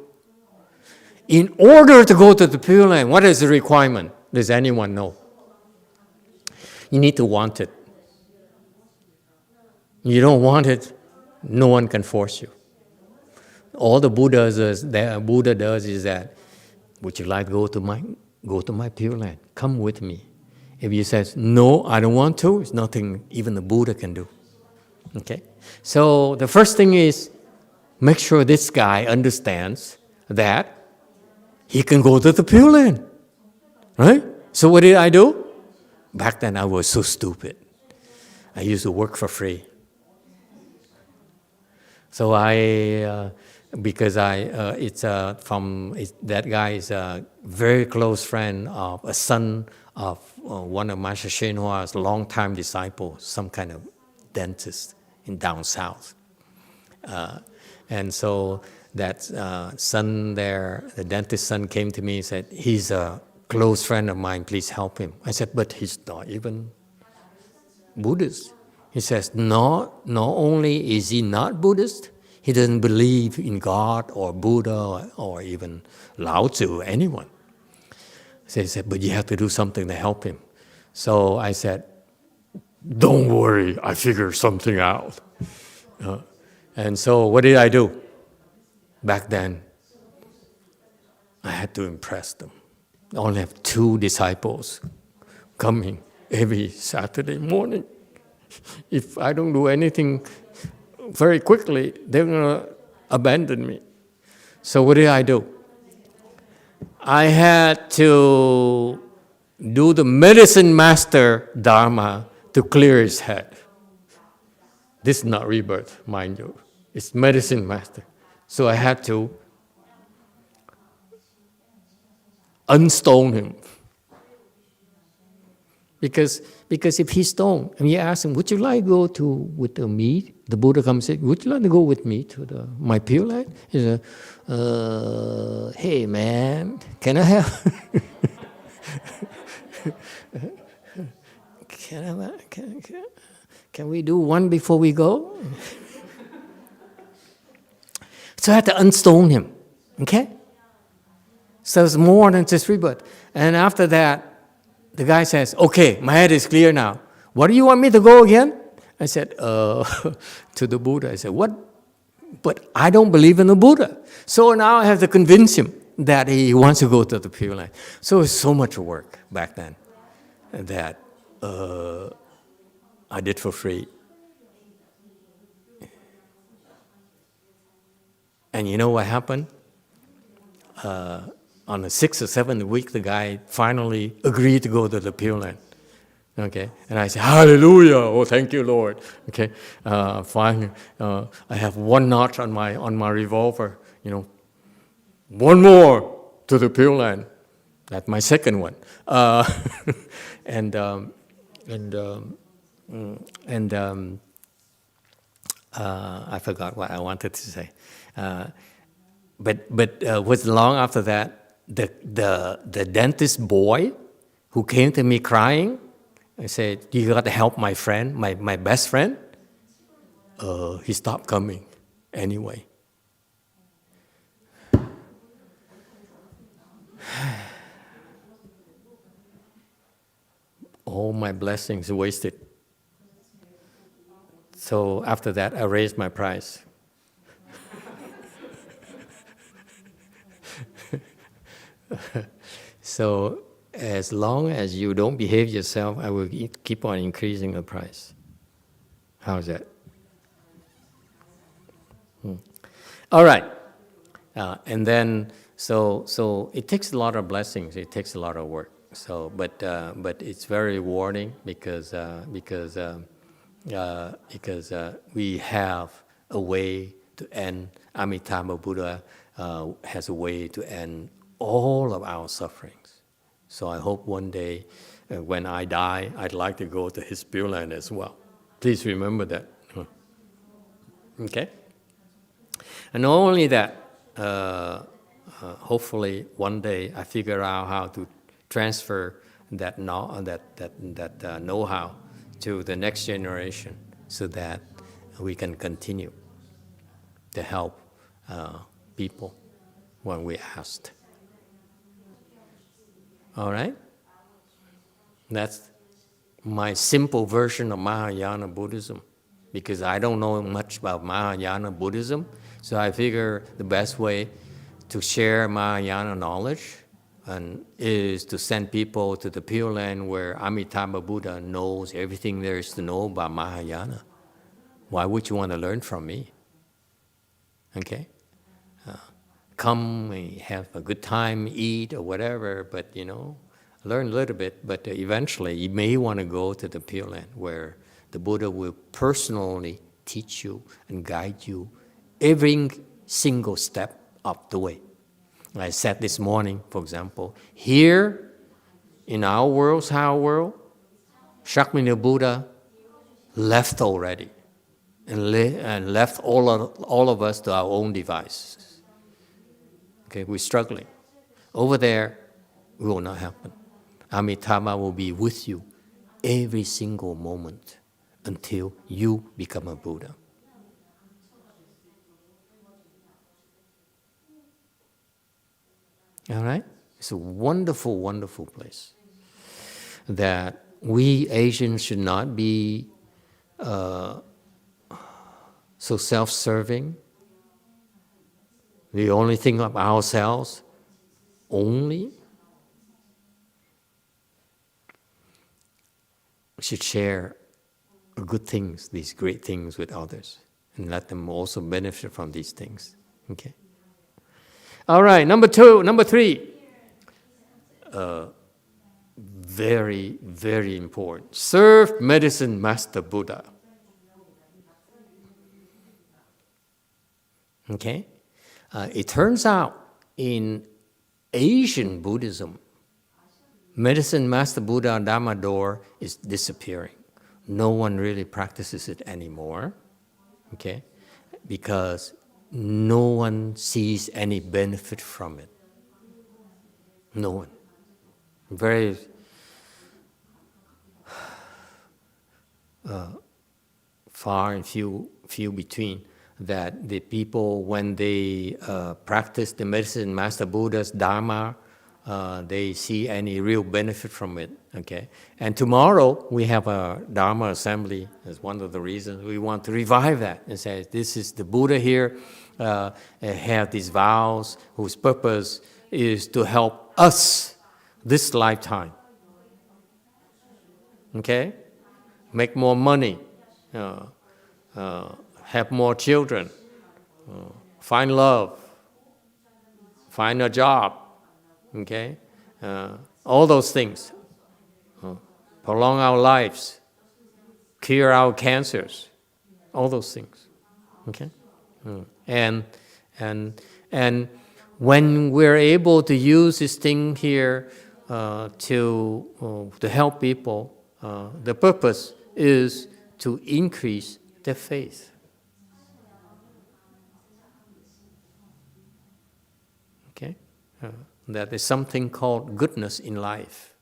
In order to go to the Pure Land, what is the requirement? Does anyone know? You need to want it. You don't want it, no one can force you. All the Buddha does is that, would you like to go to my Pure Land? Come with me. If you say, no, I don't want to, it's nothing even the Buddha can do. Okay? So the first thing is, make sure this guy understands that he can go to the Pure Land. Right? So what did I do? Back then I was so stupid. I used to work for free. So that guy is a very close friend of a son of one of Master HsuanHua's longtime disciples, some kind of dentist in down south. And so that son there, the dentist son came to me and said, he's a close friend of mine, please help him. I said, but he's not even Buddhist. He says, not only is he not Buddhist, he doesn't believe in God or Buddha or even Lao Tzu or anyone. So he said, but you have to do something to help him. So I said, don't worry, I figured something out. And so what did I do? Back then, I had to impress them. I only have 2 disciples coming every Saturday morning. If I don't do anything very quickly, they're going to abandon me. So what did I do? I had to do the medicine master Dharma to clear his head. This is not rebirth, mind you. It's medicine master. So I had to unstone him. Because if he's stoned, and you ask him, would you like to go with me? The Buddha comes and says, would you like to go with me to my Pureland? He says, hey man, can I have... Can we do one before we go? So I had to unstone him, okay? So it's more than just rebirth. And after that, the guy says, okay, my head is clear now. What do you want me to go again? I said, to the Buddha. I said, what? But I don't believe in the Buddha. So now I have to convince him that he wants to go to the Pure Land. So it's so much work back then that I did for free. And you know what happened? On the 6th or 7th week, the guy finally agreed to go to the Pure Land. Okay, and I said, hallelujah, oh thank you, Lord. Okay, finally, I have one notch on my revolver, one more to the Pure Land. That's my second one. I forgot what I wanted to say. But was long after that, the dentist boy who came to me crying, I said, you got to help my friend, my best friend. He stopped coming anyway. All my blessings wasted. So after that, I raised my price. So as long as you don't behave yourself, I will keep on increasing the price. How's that? All right. And then, so it takes a lot of blessings. It takes a lot of work. So, but it's very rewarding because we have a way to end. Amitabha Buddha has a way to end all of our sufferings. So I hope one day, when I die, I'd like to go to his Pure Land as well. Please remember that. Okay? And not only that, hopefully one day I figure out how to transfer that know-how to the next generation so that we can continue to help people when we asked. All right? That's my simple version of Mahayana Buddhism, because I don't know much about Mahayana Buddhism, so I figure the best way to share Mahayana knowledge is to send people to the Pure Land where Amitabha Buddha knows everything there is to know about Mahayana. Why would you want to learn from me? Okay? Come and have a good time, eat or whatever, but learn a little bit. But eventually you may want to go to the Pure Land where the Buddha will personally teach you and guide you every single step of the way. I said this morning, for example, here in our world, Shakyamuni Buddha left already and left all of us to our own devices. Okay, we're struggling. Over there, it will not happen. Amitabha will be with you every single moment until you become a Buddha. All right? It's a wonderful, wonderful place that we Asians should not be so self-serving. We only think of ourselves only. We should share good things, these great things with others, and let them also benefit from these things. Okay? All right, number three. very, very important. Serve Medicine Master Buddha. Okay? It turns out in Asian Buddhism, Medicine Master Buddha Dharma door is disappearing. No one really practices it anymore, okay? Because no one sees any benefit from it. No one. Very far and few between that the people, when they practice the Medicine Master Buddha's Dharma, they see any real benefit from it, okay? And tomorrow we have a Dharma assembly. That's one of the reasons we want to revive that and say, this is the Buddha here, have these vows whose purpose is to help us this lifetime, okay? Make more money, have more children, find love, find a job, okay? All those things. Prolong our lives, cure our cancers, all those things, okay? And when we're able to use this thing here to help people, the purpose is to increase their faith. Okay? That is something called goodness in life.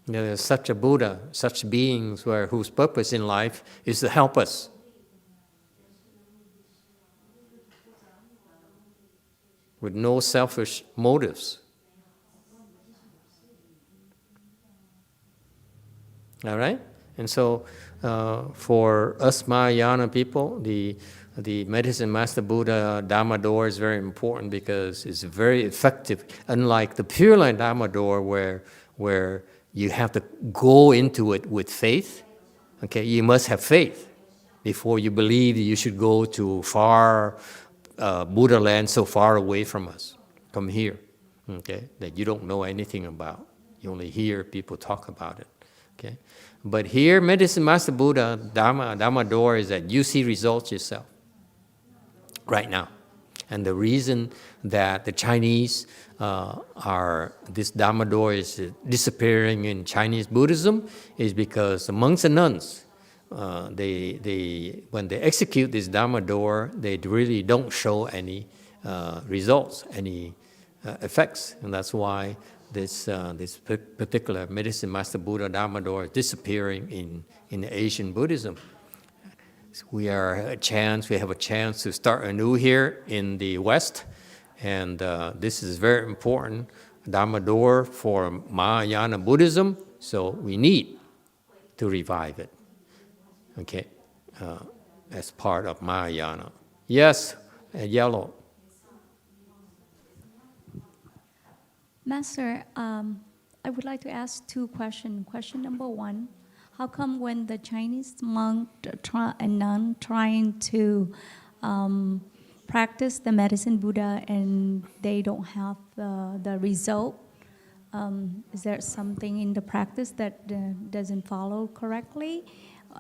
There is such a Buddha, such beings whose purpose in life is to help us. With no selfish motives. All right? And so for us Mahayana people, the Medicine Master Buddha Dharma door is very important because it's very effective, unlike the Pureland Dharma door where you have to go into it with faith. Okay, you must have faith before you believe you should go to far Buddha land so far away from us, from here, okay, that you don't know anything about. You only hear people talk about it, okay? But here, Medicine Master Buddha Dharma door is that you see results yourself right now. And the reason that the Chinese this Dharma door is disappearing in Chinese Buddhism is because the monks and nuns, when they execute this Dharma door, they really don't show any results, any effects. And that's why this particular Medicine Master Buddha Dharma door is disappearing in Asian Buddhism. We have a chance to start anew here in the West, and this is very important Dharma door for Mahayana Buddhism, so we need to revive it, okay, as part of Mahayana. Yes, yellow. Master, I would like to ask two questions. Question number one, how come when the Chinese monk and nun trying to practice the Medicine Buddha and they don't have the result? Is there something in the practice that doesn't follow correctly?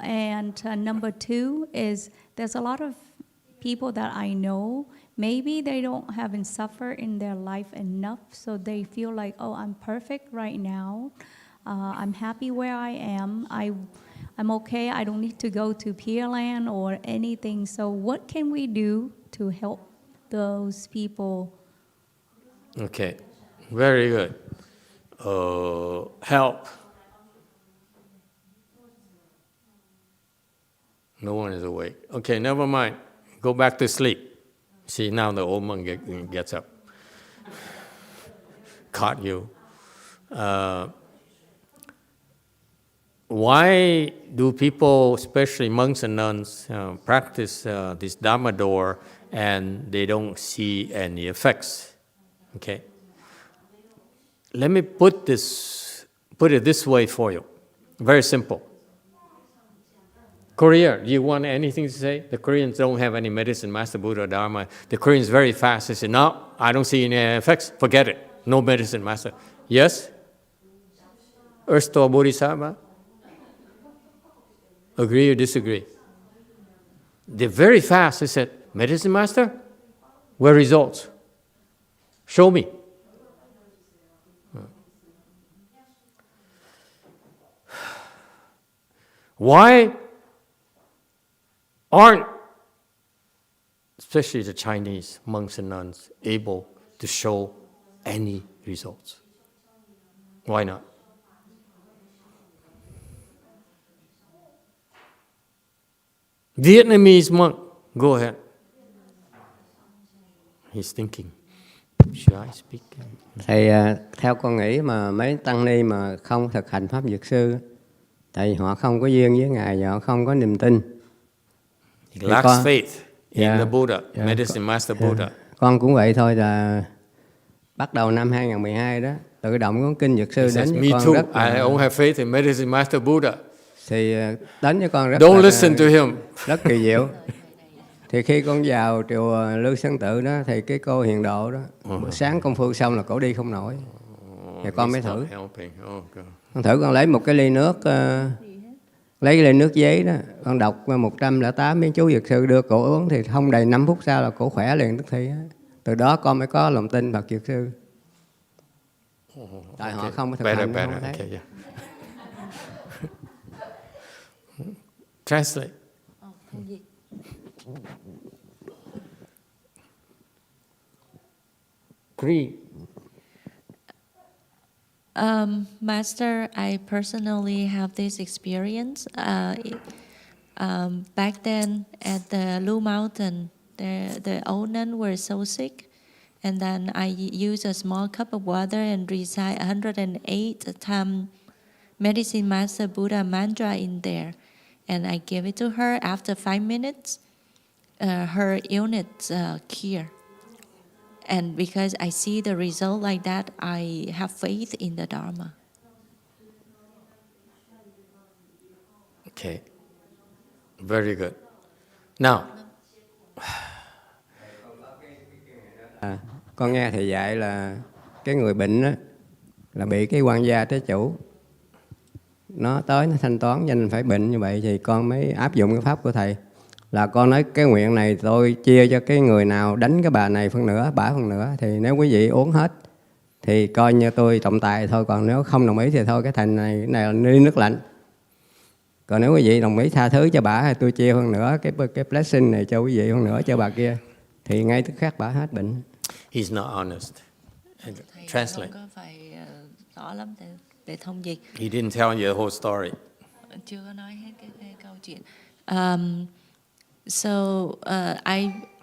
And number two is there's a lot of people that I know, maybe they haven't suffered in their life enough, so they feel like, oh, I'm perfect right now. I'm happy where I am. I'm okay. I don't need to go to Pureland or anything. So what can we do to help those people? Okay, very good. Help. No one is awake. Okay, never mind. Go back to sleep. See, now the old monk gets up. Caught you. Why do people, especially monks and nuns, practice this Dharma door and they don't see any effects? Okay. Let me put it this way for you. Very simple. Korea, do you want anything to say? The Koreans don't have any Medicine Master Buddha Dharma. The Koreans very fast. They say, no, I don't see any effects. Forget it. No medicine master. Yes? Erstwhile Bodhisattva? Agree or disagree? They're very fast. They said, medicine master? Where results? Show me. Why aren't, especially the Chinese monks and nuns, able to show any results? Why not? Vietnamese monk, go ahead. He's thinking, should I speak? Thầy, theo con nghĩ mà mấy tăng ni mà không thực hành pháp Dược sư, tại vì họ không có duyên với Ngài và họ không có niềm tin. He lacks faith in the Buddha, medicine master Buddha. Con cũng vậy thôi, là bắt đầu năm 2012 đó, tự động có kinh Dược sư đến với con too. rất I don't have faith in medicine master Buddha. Thì đến với con rất Don't listen to him. Rất kỳ diệu. Thì khi con vào chùa Lưu Sơn Tự đó, thì cái cô hiền độ đó, bữa sáng công phu xong là cổ đi không nổi. Thì con mới thử. Con thử, con lấy một cái ly nước, lấy cái ly nước giấy đó, con đọc 108 biến chú Dược sư đưa cổ uống, thì không đầy 5 phút sau là cổ khỏe liền tức thì. Từ đó con mới có lòng tin Phật Dược sư. Tại họ không có thực hành, không thấy. Okay, yeah. Translate. Agree. Master, I personally have this experience. Back then at the Lu Mountain, the old nuns were so sick, and then I used a small cup of water and recite 108 times Medicine Master Buddha mantra in there. And I gave it to her. After 5 minutes, her illness cured. And because I see the result like that, I have faith in the Dharma. Okay. Very good. Now, con nghe thầy dạy là cái người bệnh đó, là bị cái quan gia trái chủ. Nó tới nó thanh toán cho nên phải bệnh như vậy, thì con mới áp dụng cái pháp của thầy. Là con nói cái nguyện này tôi chia cho cái người nào đánh cái bà này phân nửa, bả phân nửa. Thì nếu quý vị uống hết thì coi như tôi trọng tài thôi. Còn nếu không đồng ý thì thôi, cái thành này, cái này là ly nước lạnh. Còn nếu quý vị đồng ý tha thứ cho bả thì tôi chia phân nửa cái blessing này cho quý vị, phân nửa cho bà kia. Thì ngay tức khắc bả hết bệnh. he's not honest. Translate. Không có phải rõ lắm để thông dịch. He didn't tell you the whole story. Chưa có nói hết cái câu chuyện.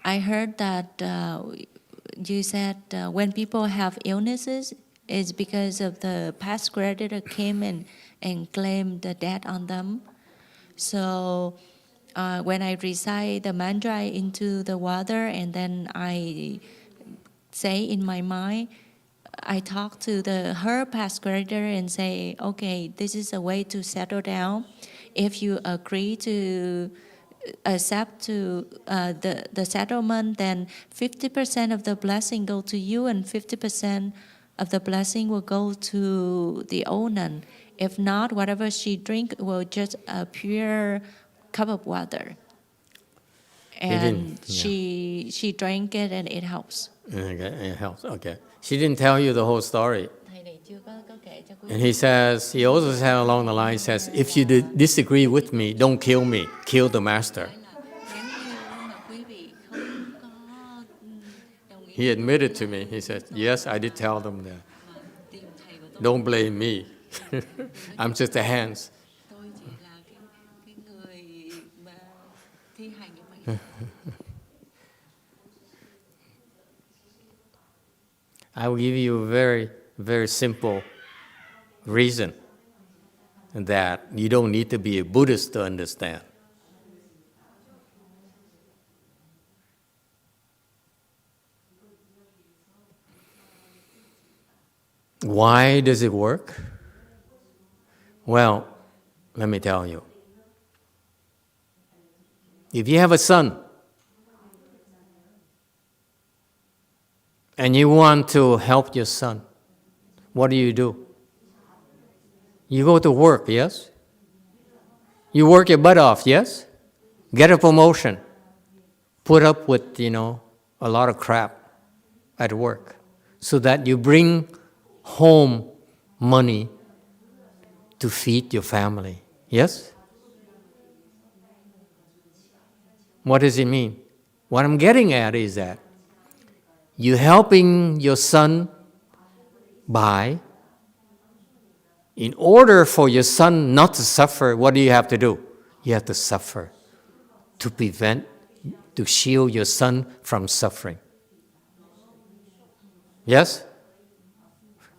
I heard that you said when people have illnesses, it's because of the past creditor came and claimed the debt on them. So when I recite the mantra into the water and then I say in my mind, I talk to her past creditor and say, okay, this is a way to settle down. If you agree to accept to the settlement, then 50% of the blessing go to you and 50% of the blessing will go to the owner. If not, whatever she drink will just a pure cup of water. And she drank it and it helps. Okay, it helps. Okay. She didn't tell you the whole story. And he says, he also said along the line, says, if you disagree with me, don't kill me, kill the master. He admitted to me, he said, yes, I did tell them that. Don't blame me. I'm just the hands. I will give you a very, very simple reason that you don't need to be a Buddhist to understand. Why does it work? Well, let me tell you. If you have a son and you want to help your son, what do? You go to work, yes? You work your butt off, yes? Get a promotion. Put up with, a lot of crap at work so that you bring home money to feed your family, yes? What does it mean? What I'm getting at is that you're helping your son by, in order for your son not to suffer, what do you have to do? You have to suffer to shield your son from suffering. Yes?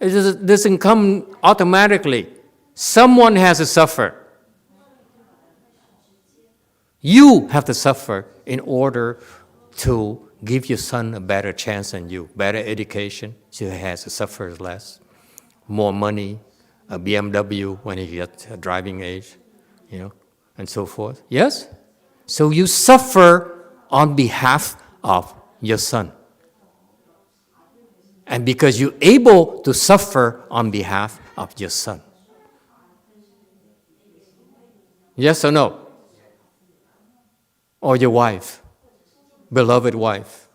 It doesn't come automatically. Someone has to suffer. You have to suffer in order to give your son a better chance than you, better education, so he has to suffer less, more money, a BMW when he gets a driving age, and so forth. Yes? So you suffer on behalf of your son. And because you're able to suffer on behalf of your son. Yes or no? Or your wife, beloved wife.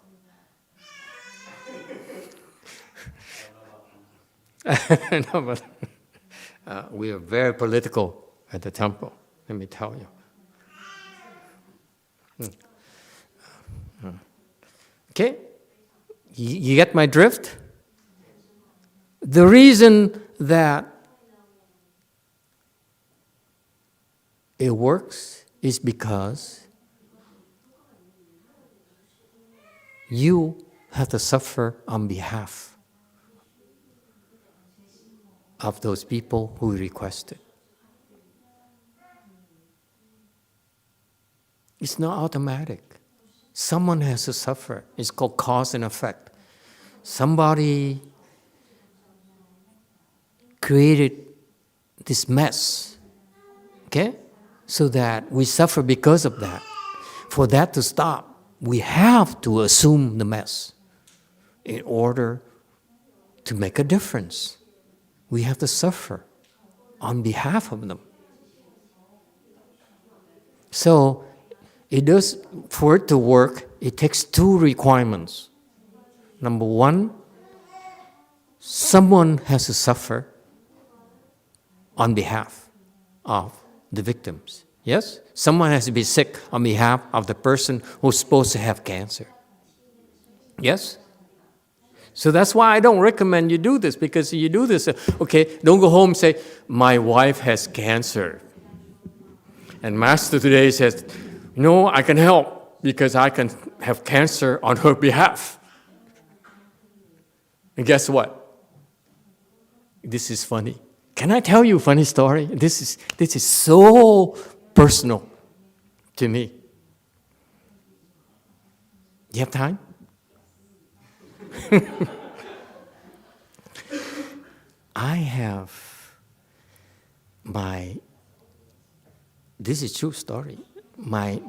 No, but we are very political at the temple, let me tell you. Okay? You get my drift? The reason that it works is because you have to suffer on behalf of those people who requested. It's not automatic. Someone has to suffer. It's called cause and effect. Somebody created this mess, okay? So that we suffer because of that. For that to stop, we have to assume the mess in order to make a difference. We have to suffer on behalf of them. So, for it to work, it takes two requirements. Number one, someone has to suffer on behalf of the victims. Yes? Someone has to be sick on behalf of the person who's supposed to have cancer. Yes? So that's why I don't recommend you do this, because you do this, okay, don't go home and say, my wife has cancer. And Master today says, I can help because I can have cancer on her behalf. And guess what? This is funny. Can I tell you a funny story? This is so personal to me. Do you have time? I have this is true story. My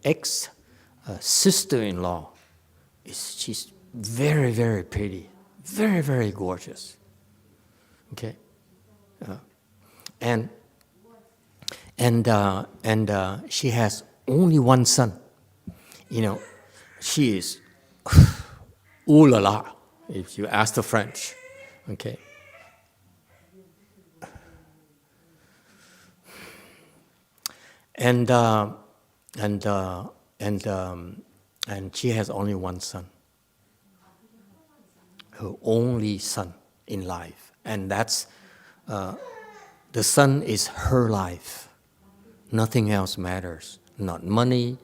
ex sister-in-law she's very, very pretty, very, very gorgeous. Okay, and she has only one son. She is ooh la la, if you ask the French. Okay. And she has only one son, her only son in life, and that's the son is her life. Nothing else matters. Not money,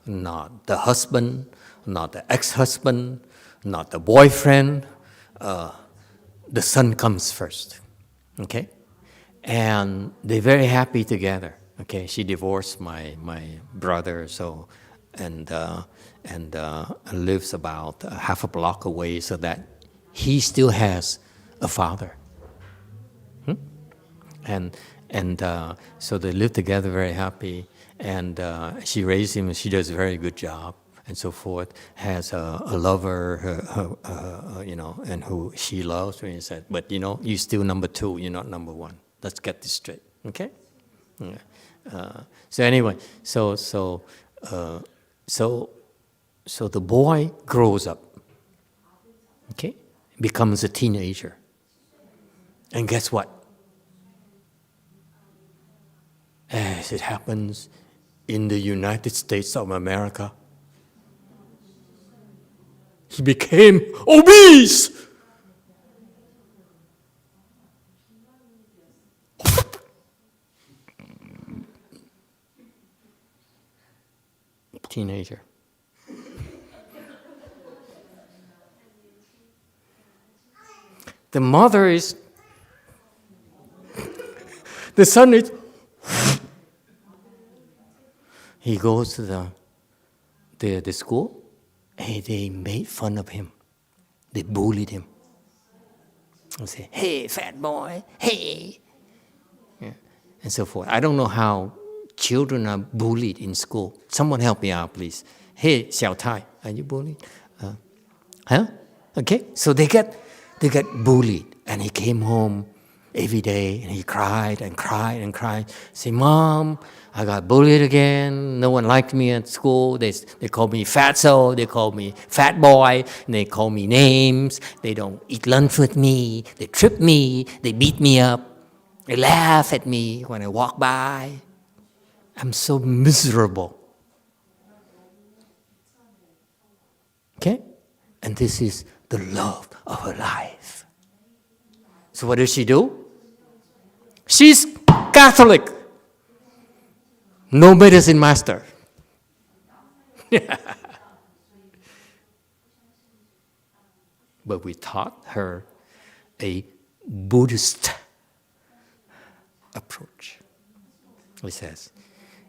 not the husband, not the ex-husband, not the boyfriend. The son comes first. Okay, and they're very happy together. Okay, she divorced my brother, so and lives about half a block away, so that he still has a father. And so they live together, very happy, and she raised him. She does a very good job, and so forth, has a lover, and who she loves. And he said, but you're still number 2, you're not number 1. Let's get this straight, okay? Yeah. So anyway, so the boy grows up, okay, becomes a teenager, and guess what? As it happens in the United States of America, he became obese. Teenager. The mother is, the son is, he goes to the school, and they made fun of him. They bullied him. They say, hey, fat boy, hey. Yeah. And so forth. I don't know how children are bullied in school. Someone help me out, please. Hey, Xiao Tai, are you bullied? Huh? Okay, so they get bullied, and he came home every day, and he cried and cried and cried. Say, Mom, I got bullied again. No one liked me at school. They call me fatso. They call me fat boy. And they call me names. They don't eat lunch with me. They trip me. They beat me up. They laugh at me when I walk by. I'm so miserable. Okay? And this is the love of her life. So what does she do? She's Catholic. No medicine master. But we taught her a Buddhist approach. He says,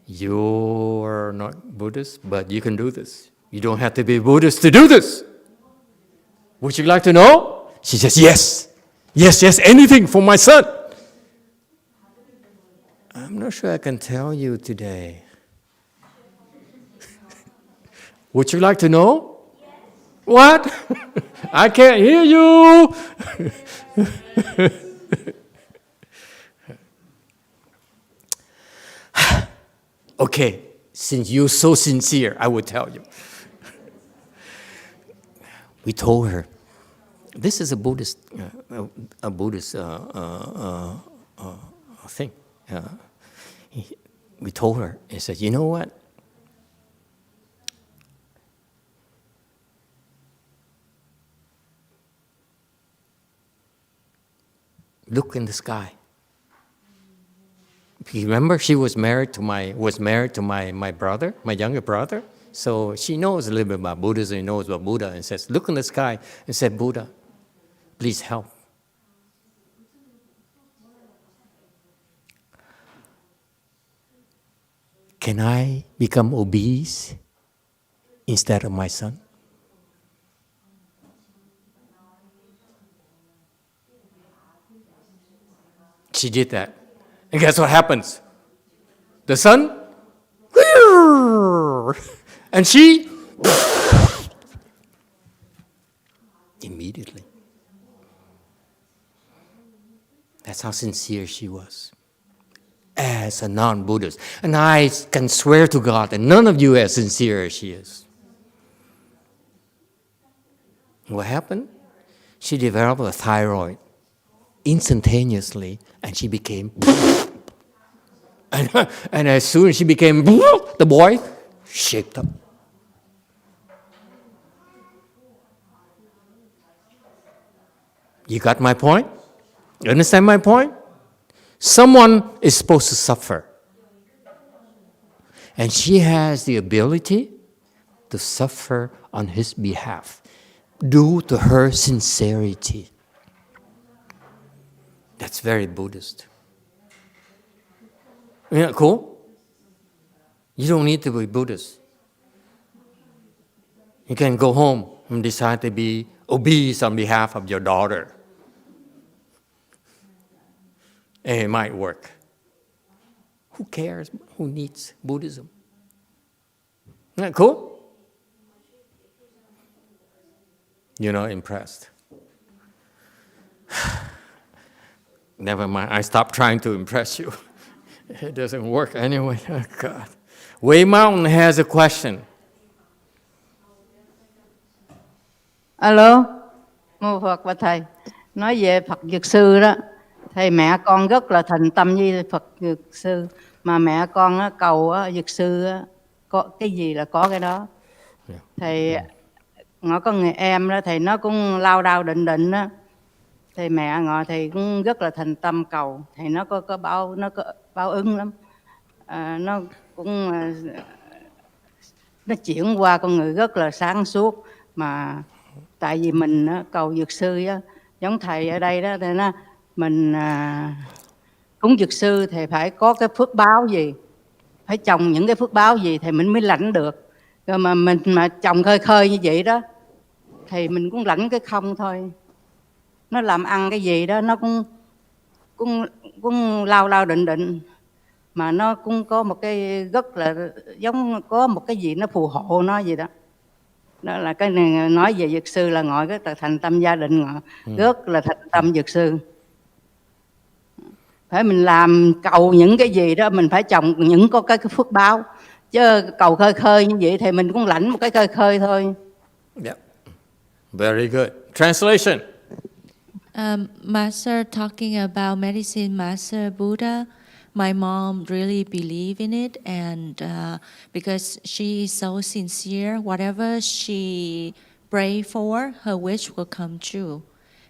you're not Buddhist, but you can do this. You don't have to be Buddhist to do this. Would you like to know? She says, yes. Yes, yes, anything for my son. I'm not sure I can tell you today. Would you like to know? What? I can't hear you. Okay, since you're so sincere, I will tell you. We told her, this is a Buddhist thing. We told her, he said, you know what? Look in the sky. Remember, she was married to my brother, my younger brother. So she knows a little bit about Buddhism, knows about Buddha, and says, look in the sky, and said, Buddha, please help. Can I become obese instead of my son? She did that. And guess what happens? The son, and she, immediately. That's how sincere she was as a non-Buddhist. And I can swear to God that none of you are as sincere as she is. What happened? She developed a thyroid instantaneously, and she became, and as soon as she became, the boy shaped up. You got my point? You understand my point? Someone is supposed to suffer. And she has the ability to suffer on his behalf due to her sincerity. That's very Buddhist. Isn't that cool? You don't need to be Buddhist. You can go home and decide to be obese on behalf of your daughter. And it might work. Who cares? Who needs Buddhism? Isn't that cool? You're not impressed. Never mind, I stopped trying to impress you. It doesn't work anyway. Oh, God. Way Mountain has a question. Alo, mô Phật và Thầy. Nói về Phật Dược Sư đó, Thầy mẹ con rất là thành tâm với Phật Dược Sư. Mà mẹ con á, cầu á, Dược Sư á, có cái gì là có cái đó. Thầy, ngõ có người em đó, Thầy nó cũng lao đao định định đó. Thầy mẹ ngọ Thầy cũng rất là thành tâm cầu. Thầy nó có báo ứng lắm. Nó cũng nó chuyển qua con người rất là sáng suốt. Mà tại vì mình cầu Dược Sư á, giống Thầy ở đây đó, thì nó mình cúng Dược Sư thì phải có cái phước báo gì, phải trồng những cái phước báo gì thì mình mới lãnh được. Rồi mà mình mà trồng khơi khơi như vậy đó thì mình cũng lãnh cái không thôi. Nó làm ăn cái gì đó nó cũng lao định định, mà nó cũng có một cái rất là giống có một cái gì nó phù hộ nó gì đó. Đó là cái này nói về Dược Sư là ngồi rất là thành tâm, gia đình ngồi rất là thành tâm Dược Sư. Phải mình làm cầu những cái gì đó mình phải trồng những có cái phước báo, chứ cầu khơi khơi như vậy thì mình cũng lãnh một cái khơi khơi thôi. Yeah. Very good. Translation. Master talking about medicine, Master Buddha. My mom really believed in it, and because she is so sincere, whatever she pray for, her wish will come true.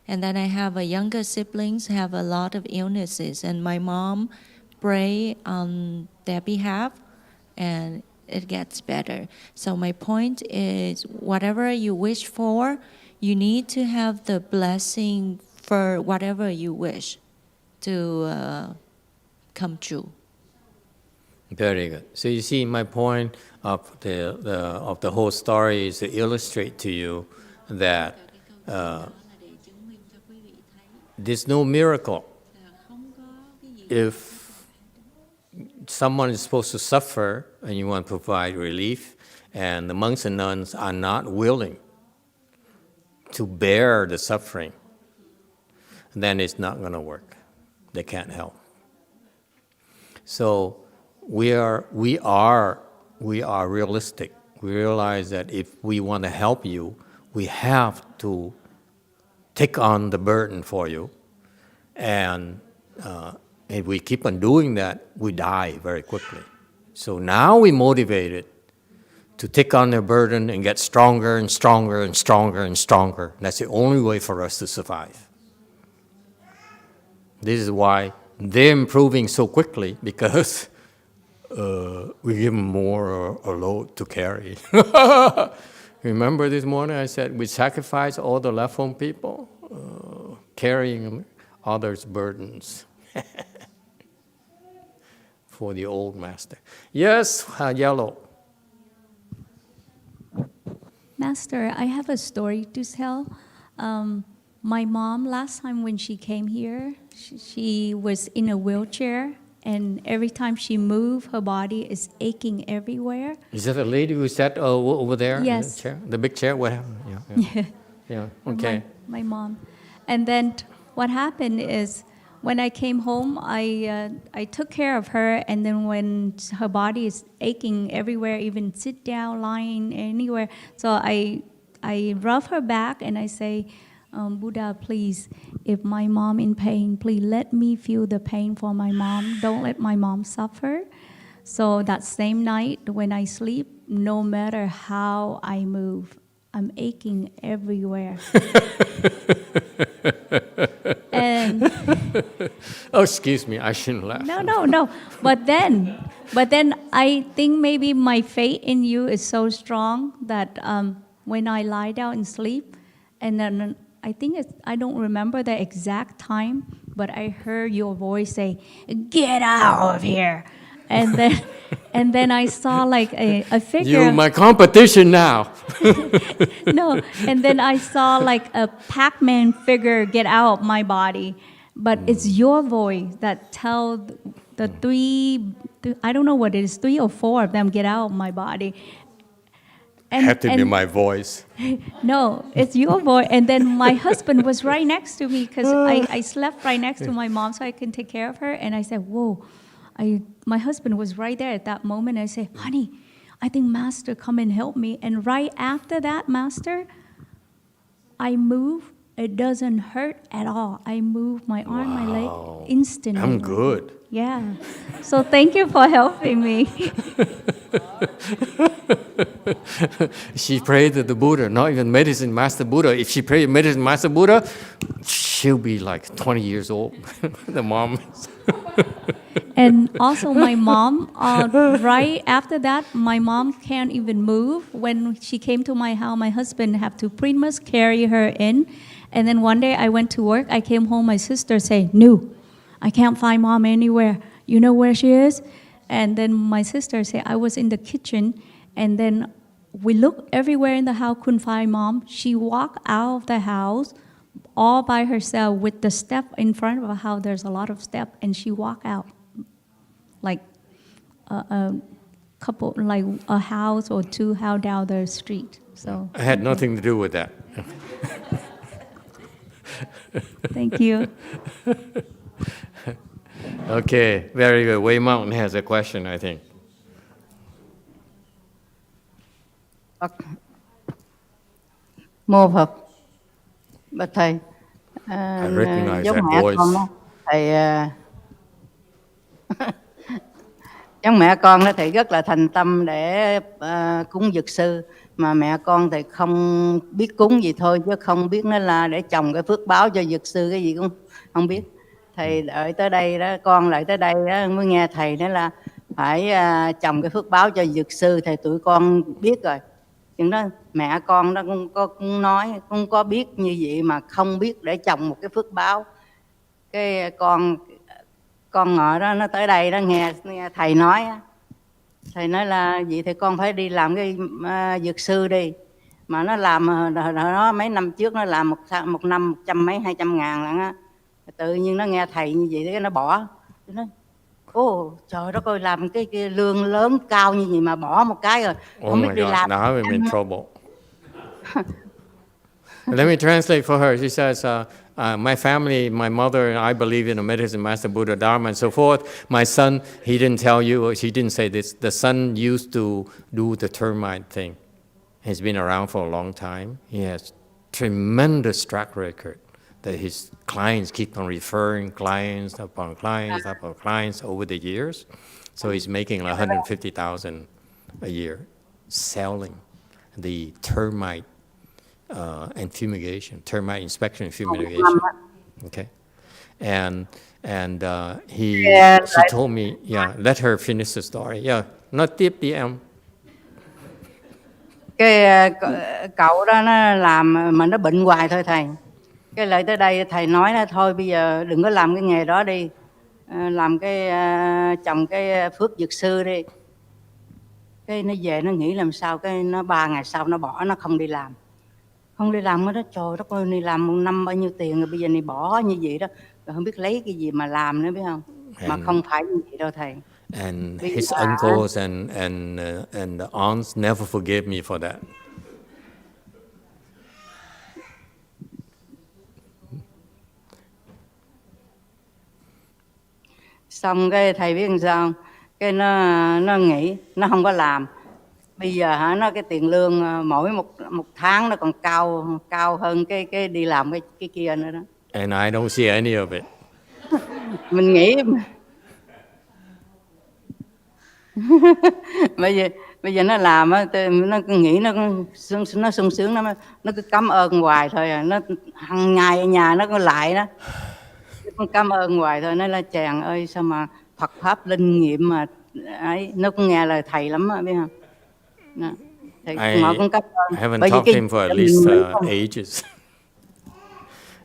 And then I have a younger siblings have a lot of illnesses, and my mom pray on their behalf, and it gets better. So my point is, whatever you wish for, you need to have the blessing for whatever you wish to come true. Very good. So you see, my point of the whole story is to illustrate to you that there's no miracle. If someone is supposed to suffer and you want to provide relief, and the monks and nuns are not willing to bear the suffering, then it's not going to work. They can't help. So we are realistic. We realize that if we want to help you, we have to take on the burden for you. And if we keep on doing that, we die very quickly. So now we're motivated to take on their burden and get stronger and stronger and stronger and stronger. That's the only way for us to survive. This is why they're improving so quickly, because we give them more a load to carry. Remember this morning I said we sacrifice all the left home people, carrying others' burdens for the old master. Yes, Yellow. Master, I have a story to tell. My mom, last time when she came here, she was in a wheelchair, and every time she moved, her body is aching everywhere. Is that the lady who sat over there? Yes. In the chair? The big chair? What happened? Yeah. Yeah. Okay. My mom. And then what happened is, when I came home, I took care of her, and then when her body is aching everywhere, even sit down, lying anywhere, so I rub her back and I say, Buddha, please, if my mom in pain, please let me feel the pain for my mom. Don't let my mom suffer. So that same night when I sleep, no matter how I move, I'm aching everywhere. And oh, excuse me, I shouldn't laugh. No. But then I think maybe my faith in you is so strong that when I lie down and sleep, and then I think I don't remember the exact time, but I heard your voice say, "Get out of here," and then I saw like a figure. You're my competition now. No, and then I saw like a Pac-Man figure get out of my body, but it's your voice that tells the three, I don't know what it is, 3 or 4 of them get out of my body. Have to be my voice. No, it's your voice. And then my husband was right next to me because I slept right next to my mom so I can take care of her. And I said, whoa, my husband was right there at that moment. I said, honey, I think Master come and help me. And right after that, Master, I move. It doesn't hurt at all. I move my arm, my leg instantly. I'm good. Yeah. So thank you for helping me. She prayed to the Buddha, not even Medicine Master Buddha. If she prayed Medicine Master Buddha, she'll be like 20 years old. The mom. And also my mom, right after that, my mom can't even move. When she came to my house, my husband had to pretty much carry her in. And then one day I went to work. I came home, my sister said, no, I can't find mom anywhere. You know where she is? And then my sister said, I was in the kitchen. And then we looked everywhere in the house, couldn't find mom. She walked out of the house all by herself with the step in front of her house. There's a lot of steps. And she walked out like a couple, like a house or two house down the street. So I had nothing to do with that. thank you. Okay, very good. Wei Mountain has a question, I think. Mô Phật, bạch thầy, I recognize giống that mẹ voice. con đó, thầy giống mẹ con đó, thầy rất là thành tâm để cúng dược sư, mà mẹ con thầy không biết cúng gì thôi, chứ không biết nó là để trồng cái phước báo cho dược sư cái gì cũng không biết. Thầy đợi tới đây đó, con lại tới đây đó mới nghe thầy nói là phải trồng cái phước báo cho dược sư. Thầy tụi con biết rồi, nhưng đó mẹ con đó cũng nói cũng có biết như vậy mà không biết để trồng một cái phước báo. Cái con ngồi đó nó tới đây đó nghe thầy nói á, thầy nói là vậy thì con phải đi làm cái dược sư đi. Mà nó làm nó mấy năm trước nó làm một năm 100 mấy 200 ngàn lận á. Tự nhiên nó nghe thầy như vậy cái nó bỏ. Nó nói, ô trời đất ơi, làm cái lương lớn cao như vậy mà bỏ một cái rồi không biết my đi God, làm. now I'm in trouble. Let me translate for her. She says, my family, my mother and I believe in a medicine master, Buddha, Dharma, and so forth. My son, he didn't tell you, or she didn't say this, the son used to do the termite thing. He's been around for a long time. He has tremendous track record that his clients keep on referring clients upon clients upon clients over the years. So he's making like 150,000 a year selling the termite and fumigation, termite inspection and fumigation. Okay, and she told me, let her finish the story. Nói tiếp đi em. Cái cậu đó nó làm mà nó bệnh hoài thôi thầy. Cái lại tới đây thầy nói là thôi bây giờ đừng có làm cái nghề đó đi, làm cái trồng cái phước dược sư đi. Cái nó về nó nghĩ làm sao, cái nó 3 ngày sau nó bỏ, nó không đi làm. Không đi làm đó, trời đất ơi, đi làm 1 năm bao nhiêu tiền rồi bây giờ này bỏ như vậy đó, rồi không biết lấy cái gì mà làm nữa biết không? Mà không phải như vậy đâu thầy. And his uncles and the aunts never forgave me for that. Xong cái thầy biết làm sao, cái nó nghĩ nó không có làm. Bây giờ nó cái tiền lương mỗi một tháng nó còn cao hơn cái đi làm cái kia nữa đó. And I don't see any of it. Mình nghĩ bây giờ nó làm á, nó nghĩ nó sung sướng, nó cứ cảm ơn hoài thôi à. Nó hàng ngày ở nhà nó cứ lại đó, nó cảm ơn hoài thôi. Nó là chàng ơi sao mà Phật pháp linh nghiệm mà ấy, nó cũng nghe lời thầy lắm á biết không? I haven't talked to him for at least ages.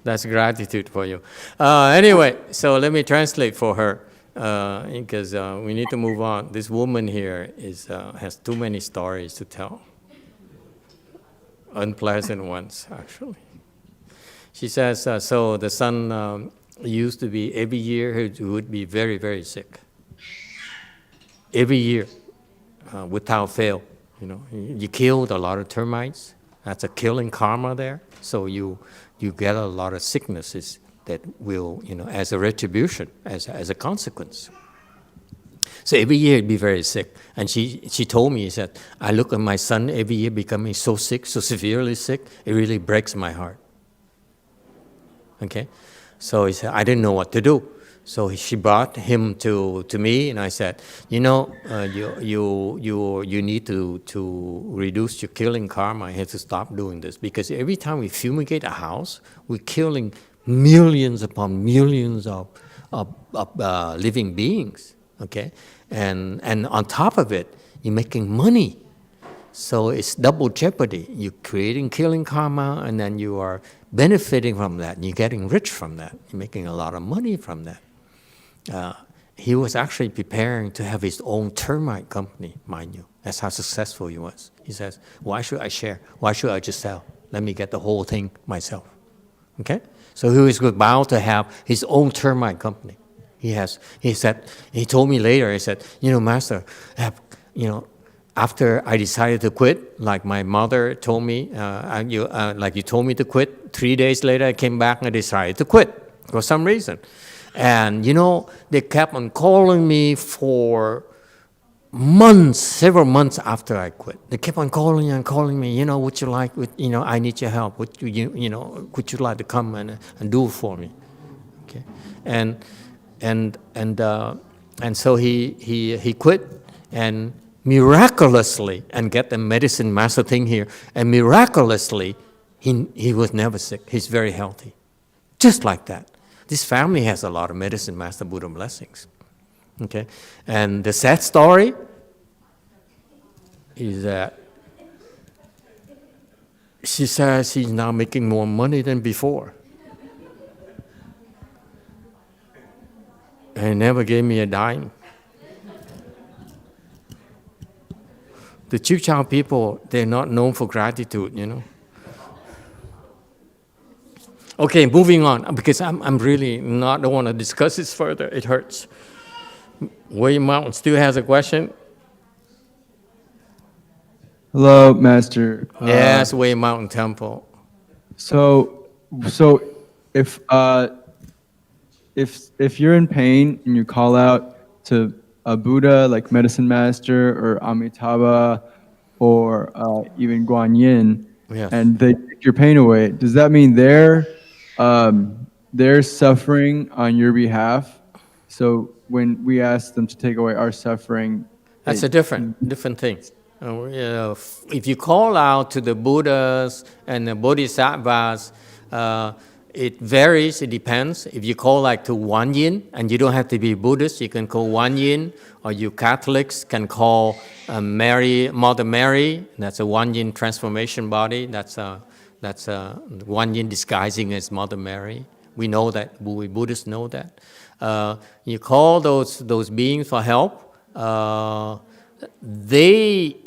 That's gratitude for you. Anyway, so let me translate for her because we need to move on. This woman here has too many stories to tell. Unpleasant ones, actually. She says, so the son used to be, every year he would be very, very sick. Every year, without fail. You know, you killed a lot of termites. That's a killing karma there. So you get a lot of sicknesses that will, you know, as a retribution, as a consequence. So every year he'd be very sick. And she told me, she said, I look at my son every year becoming so sick, so severely sick, it really breaks my heart. Okay? So he said, I didn't know what to do. So she brought him to me, and I said, you know, you need to reduce your killing karma. You have to stop doing this, because every time we fumigate a house, we're killing millions upon millions of living beings. Okay, and on top of it, you're making money. So it's double jeopardy. You're creating killing karma, and then you are benefiting from that. And you're getting rich from that. You're making a lot of money from that. He was actually preparing to have his own termite company, mind you. That's how successful he was. He says, why should I share? Why should I just sell? Let me get the whole thing myself. Okay? So he was about to have his own termite company. He told me later, he said, you know, Master, after I decided to quit, like my mother told me, like you told me to quit, 3 days later I came back and I decided to quit for some reason. And, you know, they kept on calling me for months, several months after I quit. They kept on calling me, you know, would you like, you know, I need your help. Would you like to come and do it for me? Okay. And so he quit, and miraculously, and get the medicine master thing here, and miraculously, he was never sick. He's very healthy. Just like that. This family has a lot of medicine master Buddha blessings. Okay? And the sad story is that she says she's now making more money than before. And never gave me a dime. The Chukchang people, they're not known for gratitude, you know. Okay, moving on, because I'm really don't want to discuss this further. It hurts. William Mountain still has a question? Hello, Master. Yes, William Mountain Temple. So if you're in pain and you call out to a Buddha like Medicine Master or Amitabha or even Guo Yin, yes, and they take your pain away, does that mean they're suffering on your behalf? So when we ask them to take away our suffering, that's a different thing. If you call out to the Buddhas and the Bodhisattvas, it varies, it depends. If you call like to Guo Yin, and you don't have to be Buddhist, you can call Guo Yin, or you Catholics can call Mother Mary. That's a Guo Yin transformation body. That's Guo Yin disguising as Mother Mary. We know that. We Buddhists know that. You call those beings for help. They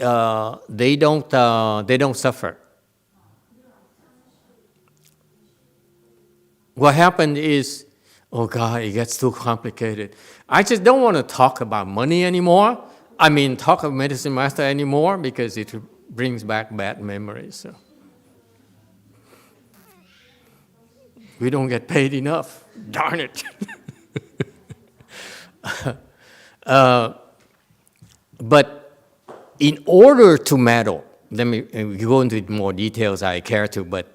don't suffer. What happened is, oh God, it gets too complicated. I just don't want to talk about money anymore. I mean, talk about Medicine Master anymore, because it brings back bad memories. So. We don't get paid enough. Darn it. But in order to meddle, let me go into more details I care to, but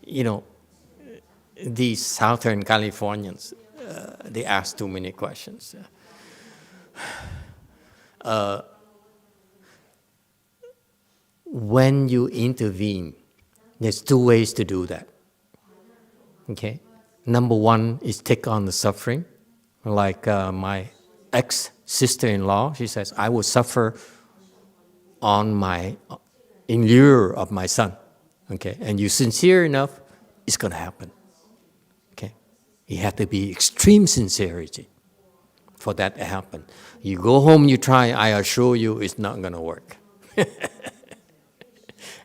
you know, these Southern Californians, they ask too many questions. When you intervene, there's two ways to do that. Okay? Number one is take on the suffering. Like my ex-sister-in-law, she says, I will suffer in lieu of my son. Okay? And you're sincere enough, it's going to happen. Okay? You have to be extreme sincerity for that to happen. You go home, you try, I assure you it's not going to work.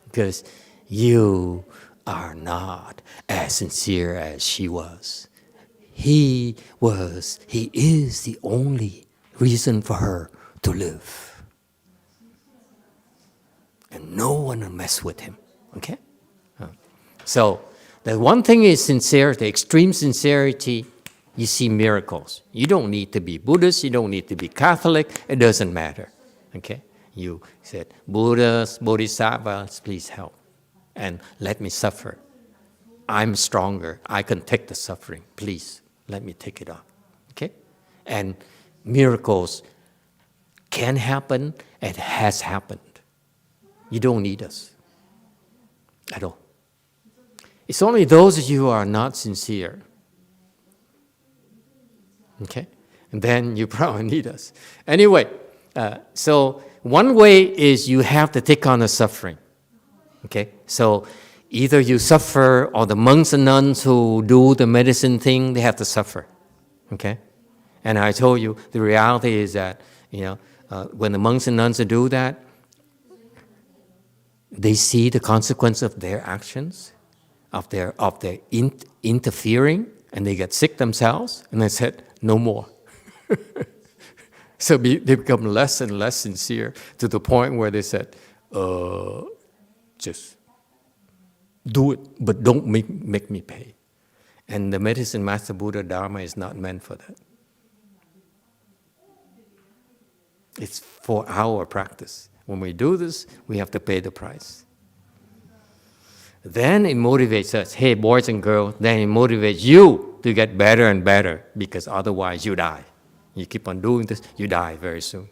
Because you are not as sincere as she was. He is the only reason for her to live. and no one will mess with him. Okay? So the one thing is sincerity, extreme sincerity. You see miracles. You don't need to be Buddhist. You don't need to be Catholic. It doesn't matter. Okay? You said, Buddhas, Bodhisattvas, please help. And let me suffer. I'm stronger. I can take the suffering. Please, let me take it off. Okay? And miracles can happen and has happened. You don't need us at all. It's only those of you who are not sincere. Okay? And then you probably need us. Anyway, so one way is you have to take on the suffering. Okay? So either you suffer, or the monks and nuns who do the medicine thing, they have to suffer. Okay? And I told you, the reality is that, when the monks and nuns do that, they see the consequence of their actions, of their interfering, and they get sick themselves, and they said, no more. So they become less and less sincere to the point where they said, just do it, but don't make me pay. And the medicine Master Buddha Dharma is not meant for that. It's for our practice. When we do this, we have to pay the price. Then it motivates us, hey, boys and girls, then it motivates you to get better and better, because otherwise you die. You keep on doing this, you die very soon.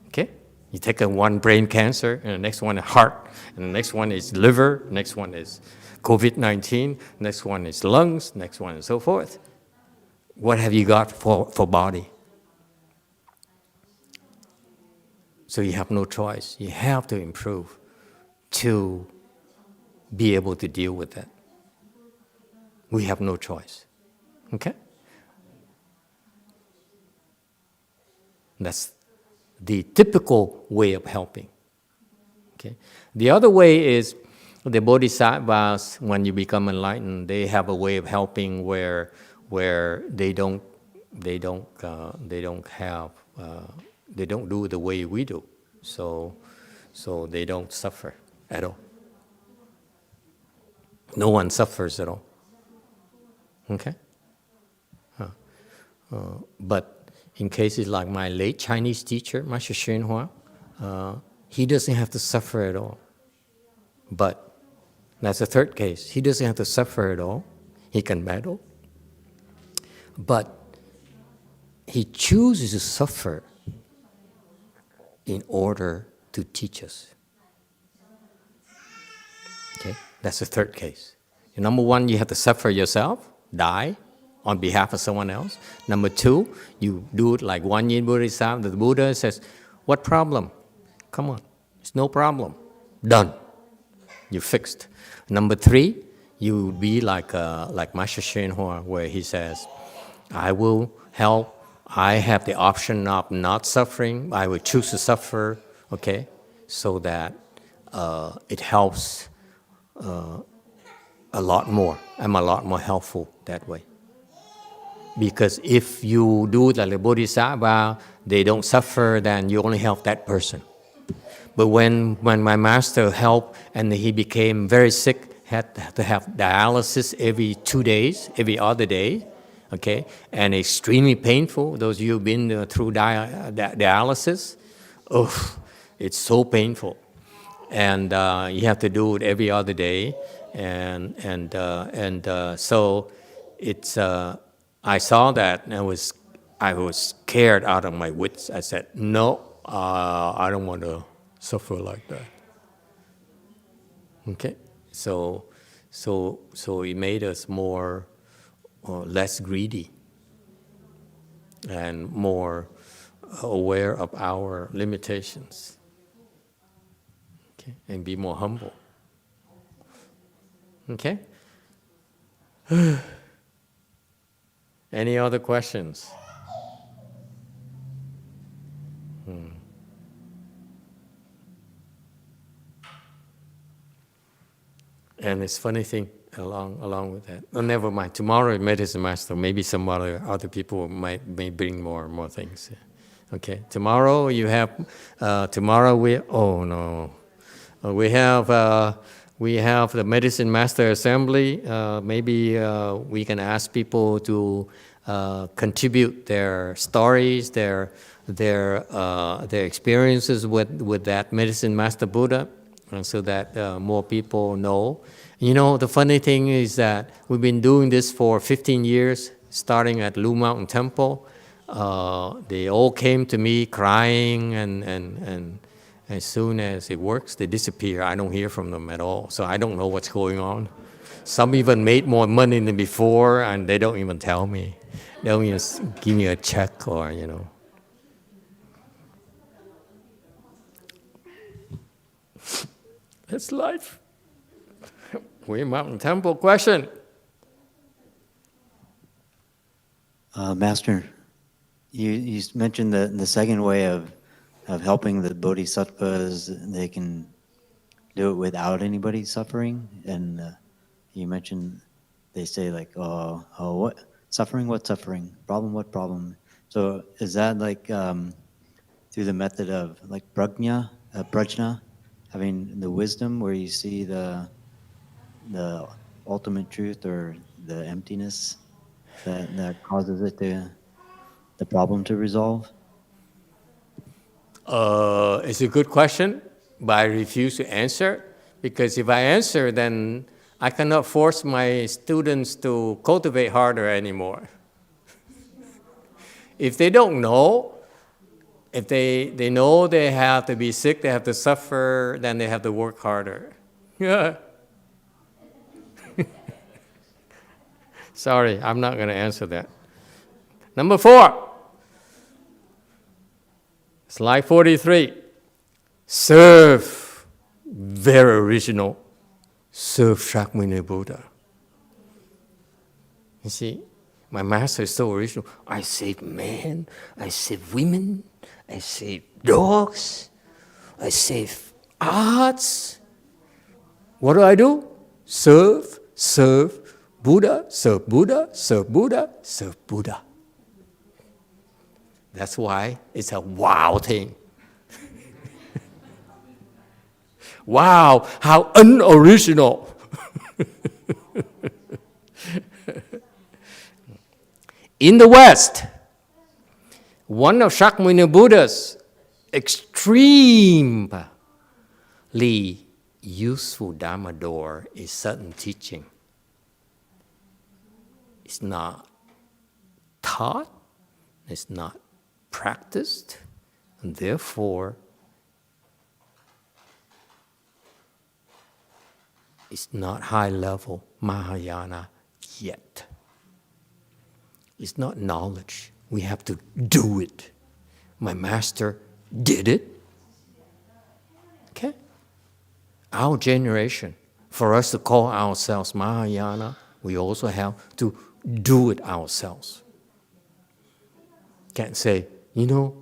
Okay? You take one brain cancer, and the next one is heart, and the next one is liver, next one is COVID-19, next one is lungs, next one and so forth. What have you got for body? So you have no choice. You have to improve to be able to deal with that. We have no choice. Okay? That's the typical way of helping. Okay? The other way is the bodhisattvas, when you become enlightened, they have a way of helping where they don't do the way we do. So they don't suffer at all. No one suffers at all. Okay? But in cases like my late Chinese teacher, Master HsuanHua, he doesn't have to suffer at all. But that's the third case. He doesn't have to suffer at all. He can battle. But he chooses to suffer in order to teach us. Okay? That's the third case. Number one, you have to suffer yourself, die on behalf of someone else. Number two, you do it like Guo Yin Bodhisattva. The Buddha says, what problem? Come on, it's no problem. Done. You fixed. Number three, you be like Master HsuanHua, where he says, I will help. I have the option of not suffering. I will choose to suffer, okay, so that it helps a lot more. I'm a lot more helpful that way. Because if you do it like the Bodhisattva, they don't suffer, then you only help that person. But when my master helped and he became very sick, had to have dialysis every 2 days, every other day, okay, and extremely painful. Those of you who've been through dialysis, it's so painful. And you have to do it every other day. So it's, I saw that and I was scared out of my wits. I said, no, I don't want to suffer like that. Okay, so it made us more, less greedy and more aware of our limitations. Okay, and be more humble. Okay. Any other questions? And it's funny thing along with that. Oh, never mind. Tomorrow, medicine master. Maybe some other people may bring more things. Okay, tomorrow you have, tomorrow we, oh no, we have the Medicine Master Assembly. Maybe we can ask people to contribute their stories, their experiences with that Medicine Master Buddha, and so that more people know. You know, the funny thing is that we've been doing this for 15 years, starting at Lu Mountain Temple. They all came to me crying, and as soon as it works, they disappear. I don't hear from them at all, so I don't know what's going on. Some even made more money than before, and they don't even tell me. They don't even give me a check or, you know. That's life. We're Mountain Temple. Question? Master, you mentioned the second way of helping the bodhisattvas, they can do it without anybody suffering. And you mentioned they say like, oh, what suffering? What suffering? Problem? What problem? So is that like through the method of like prajna, having the wisdom where you see the ultimate truth or the emptiness that causes it the problem to resolve? It's a good question, but I refuse to answer, because if I answer, then I cannot force my students to cultivate harder anymore. If they don't know, if they know they have to be sick, they have to suffer, then they have to work harder. Yeah. Sorry, I'm not going to answer that. Number 4. Slide 43. Serve, very original. Serve Shakyamuni Buddha. You see, my master is so original. I save men, I save women, I save dogs, I save arts. What do? Serve Buddha, serve Buddha, serve Buddha, serve Buddha. That's why it's a wow thing. Wow, how unoriginal. In the West, one of Shakyamuni Buddha's extremely useful Dharma door is sudden teaching. It's not taught, it's not practiced, and therefore it's not high level Mahayana yet. It's not knowledge. We have to do it. My master did it. Okay? Our generation, for us to call ourselves Mahayana, we also have to do it ourselves. Can't say, you know,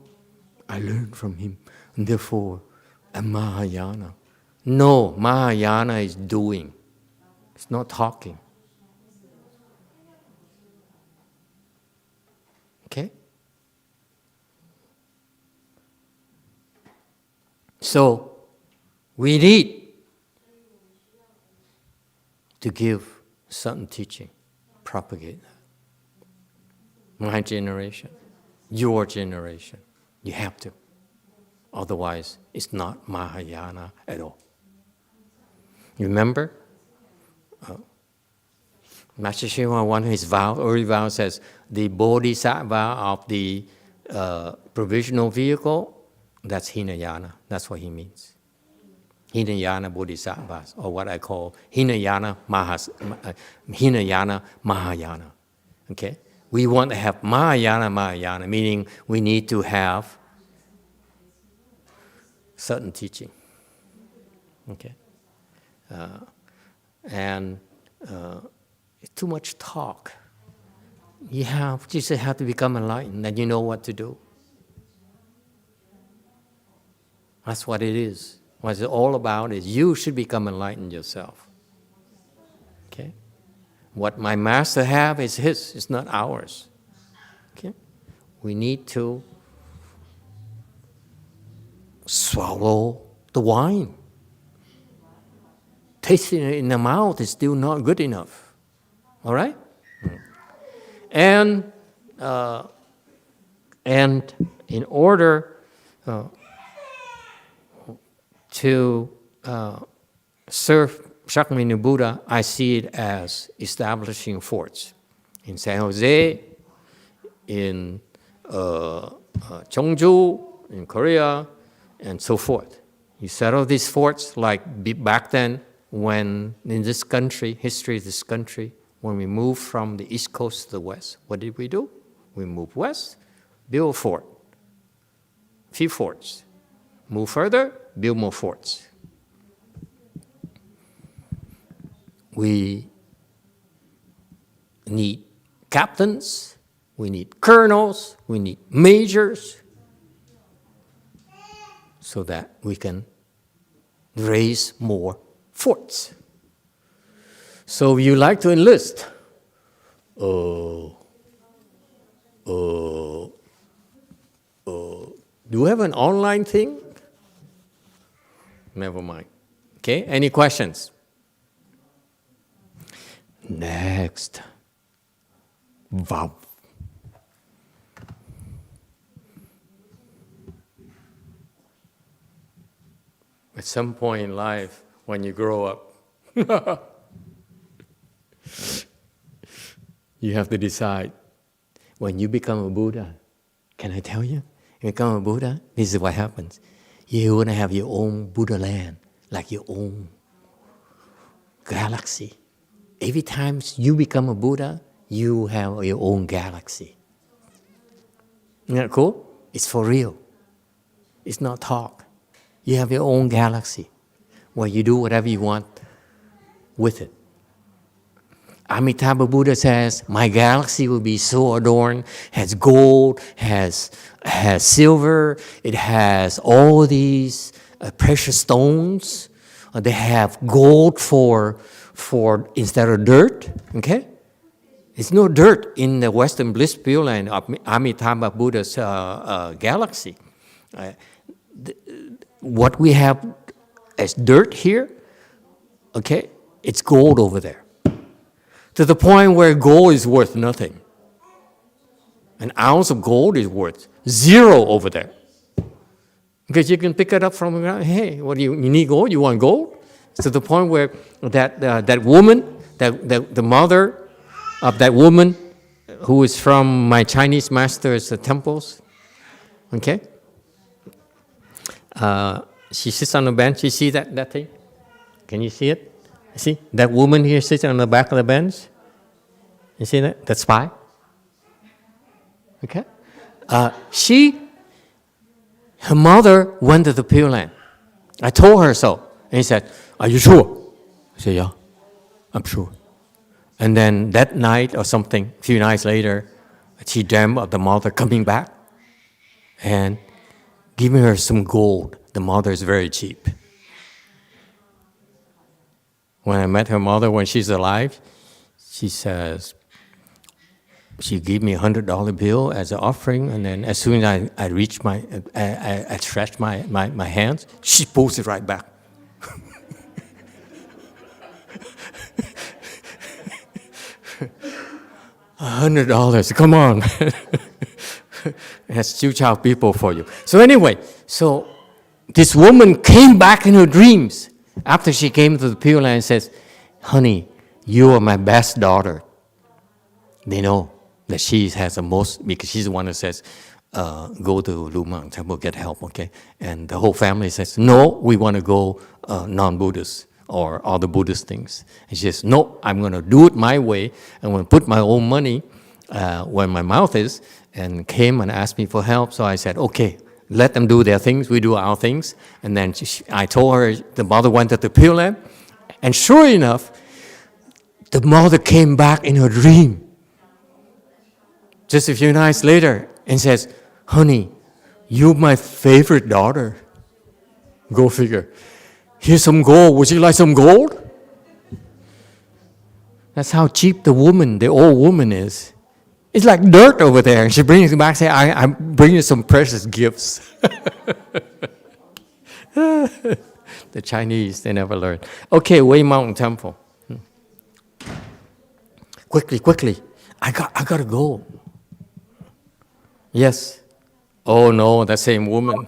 I learned from him, and therefore I'm Mahayana. No, Mahayana is doing. It's not talking. Okay? So, we need to give certain teaching, propagate that. My generation, your generation, you have to. Otherwise, it's not Mahayana at all. You remember? Master HsuanHua, one of his vows, early vows says, the Bodhisattva of the provisional vehicle, that's Hinayana. That's what he means. Hinayana Bodhisattvas, or what I call Hinayana Mahayana. Okay? We want to have Mahayana, meaning we need to have certain teaching. Okay? Too much talk. You just have to become enlightened, and you know what to do. That's what it is. What it's all about is you should become enlightened yourself. Okay? What my master have is his, it's not ours. Okay? We need to swallow the wine. Tasting it in the mouth is still not good enough. All right? And in order to serve Shakyamuni Buddha, I see it as establishing forts. In San Jose, in Cheongju, in Korea, and so forth. You set up these forts like back then when in this country, history of this country, when we moved from the East Coast to the West, what did we do? We moved west, build a fort, few forts. Move further, build more forts. We need captains, we need colonels, we need majors, so that we can raise more forts. So if you like to enlist, do you have an online thing? Never mind. Okay, any questions? Next. Vow. At some point in life, when you grow up, you have to decide, when you become a Buddha, can I tell you? When you become a Buddha, this is what happens. You're going to have your own Buddha land, like your own galaxy. Every time you become a Buddha, you have your own galaxy. Isn't that cool? It's for real. It's not talk. You have your own galaxy where you do whatever you want with it. Amitabha Buddha says, my galaxy will be so adorned, has gold, has silver, it has all these precious stones. They have gold for instead of dirt, okay? It's no dirt in the Western Bliss Pureland of Amitabha Buddha's galaxy. What we have as dirt here, okay, it's gold over there. To the point where gold is worth nothing. An ounce of gold is worth zero over there. Because you can pick it up from the ground. Hey, what do you need gold? You want gold? To the point where that woman, the mother of that woman who is from my Chinese master's temples, okay? She sits on the bench. You see that thing? Can you see it? See, that woman here sits on the back of the bench. You see that? That spy. Okay? Her mother went to the Pure Land. I told her so. And he said, are you sure? I said, yeah, I'm sure. And then that night or something, a few nights later, she dreamt of the mother coming back and giving her some gold. The mother is very cheap. When I met her mother when she's alive, she says, she gave me $100 bill as an offering, and then as soon as I reach I stretch my hands, she pulls it right back. $100, come on. That's two child people for you. So anyway, so this woman came back in her dreams after she came to the Pure Land and says, honey, you are my best daughter. They know that she has the most, because she's the one who says, go to Lumang Temple, get help, okay? And the whole family says, no, we want to go non-Buddhist or other Buddhist things. And she says, no, I'm going to do it my way. I'm going to put my own money where my mouth is, and came and asked me for help. So I said, okay, let them do their things, we do our things. And then I told her the mother went to the Pure Land, and sure enough, the mother came back in her dream just a few nights later and says, honey, you're my favorite daughter. Go figure. Here's some gold. Would you like some gold? That's how cheap the old woman is. It's like dirt over there. And she brings it back and says, I bring you some precious gifts. The Chinese, they never learn. Okay, Wei Mountain Temple. Quickly. I gotta go. Yes. Oh no, the same woman.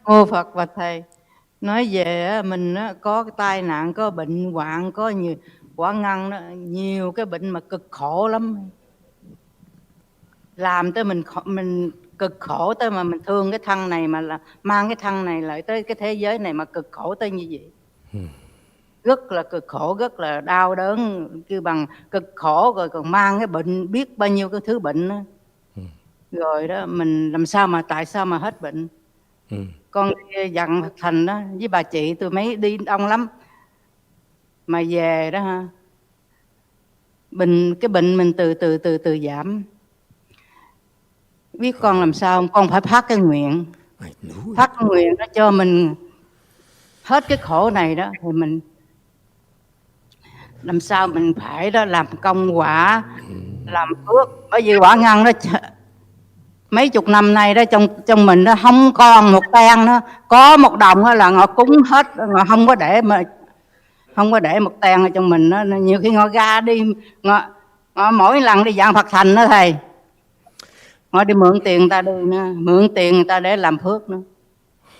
Mô Phật và Thầy, nói về mình có cái tai nạn, có bệnh hoạn, có nhiều quả ngăn đó, nhiều cái bệnh mà cực khổ lắm, làm tới mình cực khổ tới mà mình thương cái thân này, mà là mang cái thân này lại tới cái thế giới này mà cực khổ tới như vậy. Rất là cực khổ, rất là đau đớn, kêu bằng cực khổ, rồi còn mang cái bệnh, biết bao nhiêu cái thứ bệnh đó. Rồi đó mình làm sao mà, tại sao mà hết bệnh? Con dặn Thành đó với bà chị tôi mấy đi đông lắm, mà về đó ha, cái bệnh mình từ giảm. Biết con làm sao không? Con phải phát cái nguyện, phát cái nguyện đó cho mình hết cái khổ này đó, thì mình làm sao mình phải đó làm công quả, làm phước. Bởi vì quả ngăn đó mấy chục năm nay đó trong mình đó không còn một ten nữa, có một đồng đó là họ cúng hết, họ không có để một ten ở trong mình đó. Nhiều khi họ ra đi, họ mỗi lần đi dạng Phật thành đó Thầy, họ đi mượn tiền người ta đi nữa, mượn tiền người ta để làm phước nữa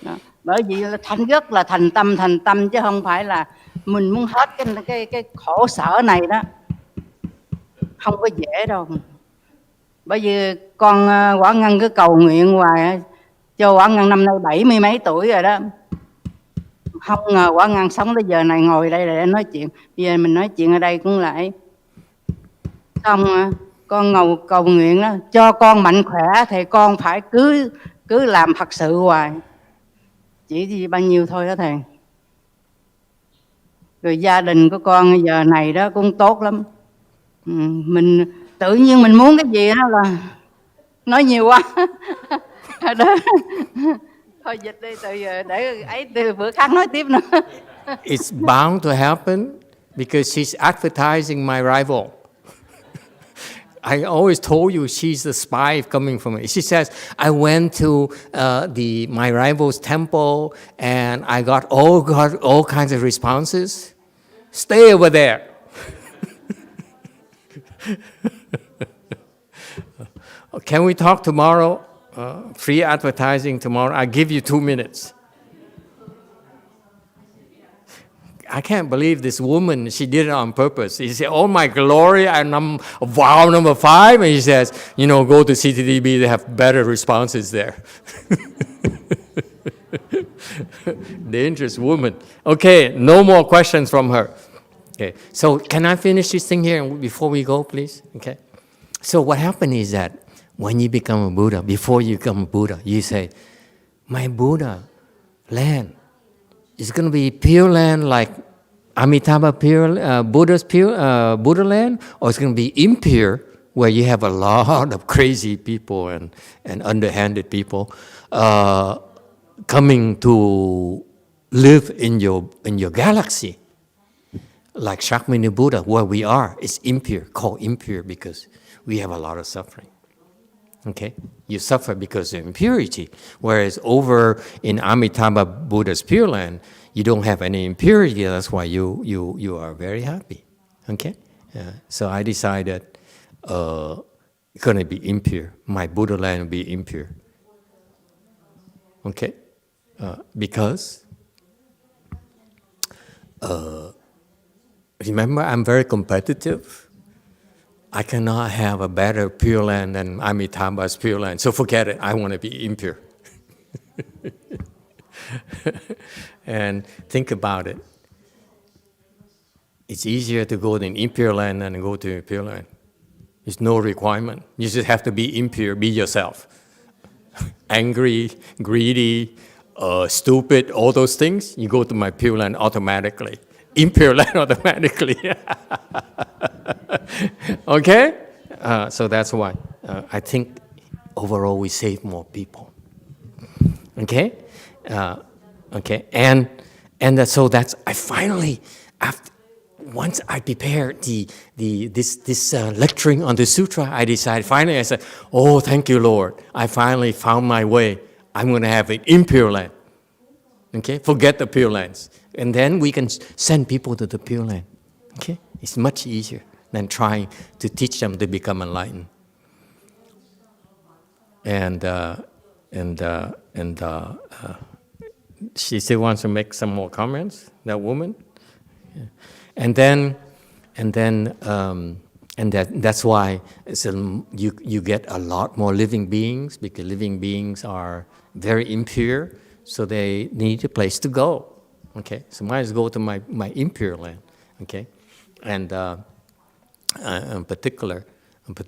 đó. Bởi vì là rất là thành tâm chứ không phải là mình muốn hết cái khổ sở này đó, không có dễ đâu. Bởi vì con Quả Ngân cứ cầu nguyện hoài cho Quả Ngân năm nay 70 mấy tuổi rồi đó, không ngờ Quả Ngân sống tới giờ này ngồi đây để nói chuyện. Bây giờ mình nói chuyện ở đây cũng lại xong, con cầu nguyện đó cho con mạnh khỏe thì con phải cứ làm Phật sự hoài, chỉ gì bao nhiêu thôi đó Thầy. Rồi gia đình của con giờ này đó cũng tốt lắm. Mình tự nhiên mình muốn cái gì đó là nói nhiều quá. Đó. Thôi dịch đi, từ giờ để ấy từ bữa khác nói tiếp nữa. It's bound to happen because she's advertising my rival. I always told you she's the spy coming from it. She says, I went to my rival's temple and I got all kinds of responses. Stay over there. Can we talk tomorrow? Free advertising tomorrow. I'll give you 2 minutes. I can't believe this woman, she did it on purpose. She said, oh my glory, I'm vow number 5. And he says, go to CTDB, they have better responses there. Dangerous woman. Okay, no more questions from her. Okay, so can I finish this thing here before we go, please? Okay. So what happened is that when you become a Buddha, before you become a Buddha, you say, my Buddha land is going to be pure land like Amitabha Buddha's pure Buddha land, or it's going to be impure where you have a lot of crazy people and underhanded people coming to live in your galaxy. Like Shakyamuni Buddha, where we are, is impure, called impure because we have a lot of suffering. Okay? You suffer because of impurity. Whereas over in Amitabha Buddha's Pure Land, you don't have any impurity. That's why you are very happy. Okay? So I decided it's going to be impure. My Buddha land will be impure. Okay? Because remember, I'm very competitive. I cannot have a better Pure Land than Amitabha's Pure Land. So forget it. I want to be impure. And think about it. It's easier to go to an impure land than to go to a pure land. There's no requirement. You just have to be impure, be yourself. Angry, greedy, stupid, all those things, you go to my pure land automatically. Impure land automatically. Okay? So that's why I think overall we save more people. Okay? Okay, and so that's, I finally, once I prepared this lecturing on the sutra, I decided, finally I said, oh, thank you, Lord. I finally found my way. I'm going to have it in Pure Land. Okay, forget the Pure Lands. And then we can send people to the Pure Land. Okay, it's much easier than trying to teach them to become enlightened. And she still wants to make some more comments, that woman. Yeah. That's why you get a lot more living beings, because living beings are very impure, so they need a place to go. Okay, so might as well go to my impure land. Okay, and in particular, there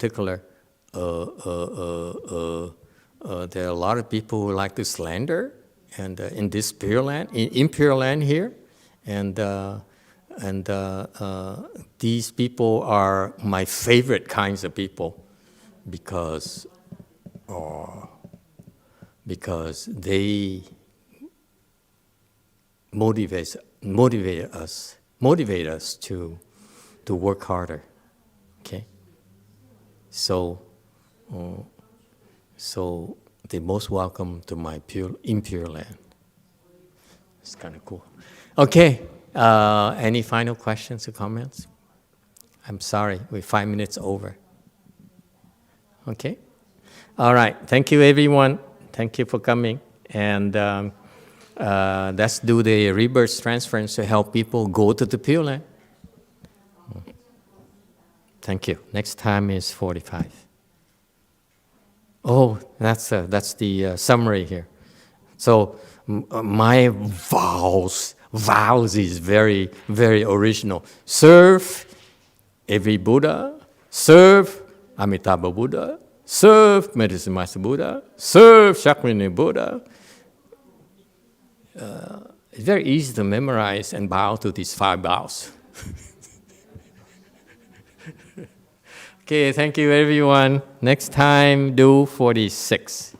are a lot of people who like to slander, and in this Pure Land, in impure land here, and these people are my favorite kinds of people, because they motivate us to work harder. Okay, so they're most welcome to my impure land. It's kind of cool. Okay, any final questions or comments? I'm sorry, we're 5 minutes over. Okay, all right. Thank you, everyone. Thank you for coming, and let's do the rebirth transference to help people go to the Pure Land. Thank you. Next time is 45. Oh, that's the summary here. So my vows is very, very original. Serve every Buddha, serve Amitabha Buddha, serve Medicine Master Buddha, serve Shakyamuni Buddha. It's very easy to memorize and bow to these 5 vows. Okay, thank you everyone. Next time, do 46.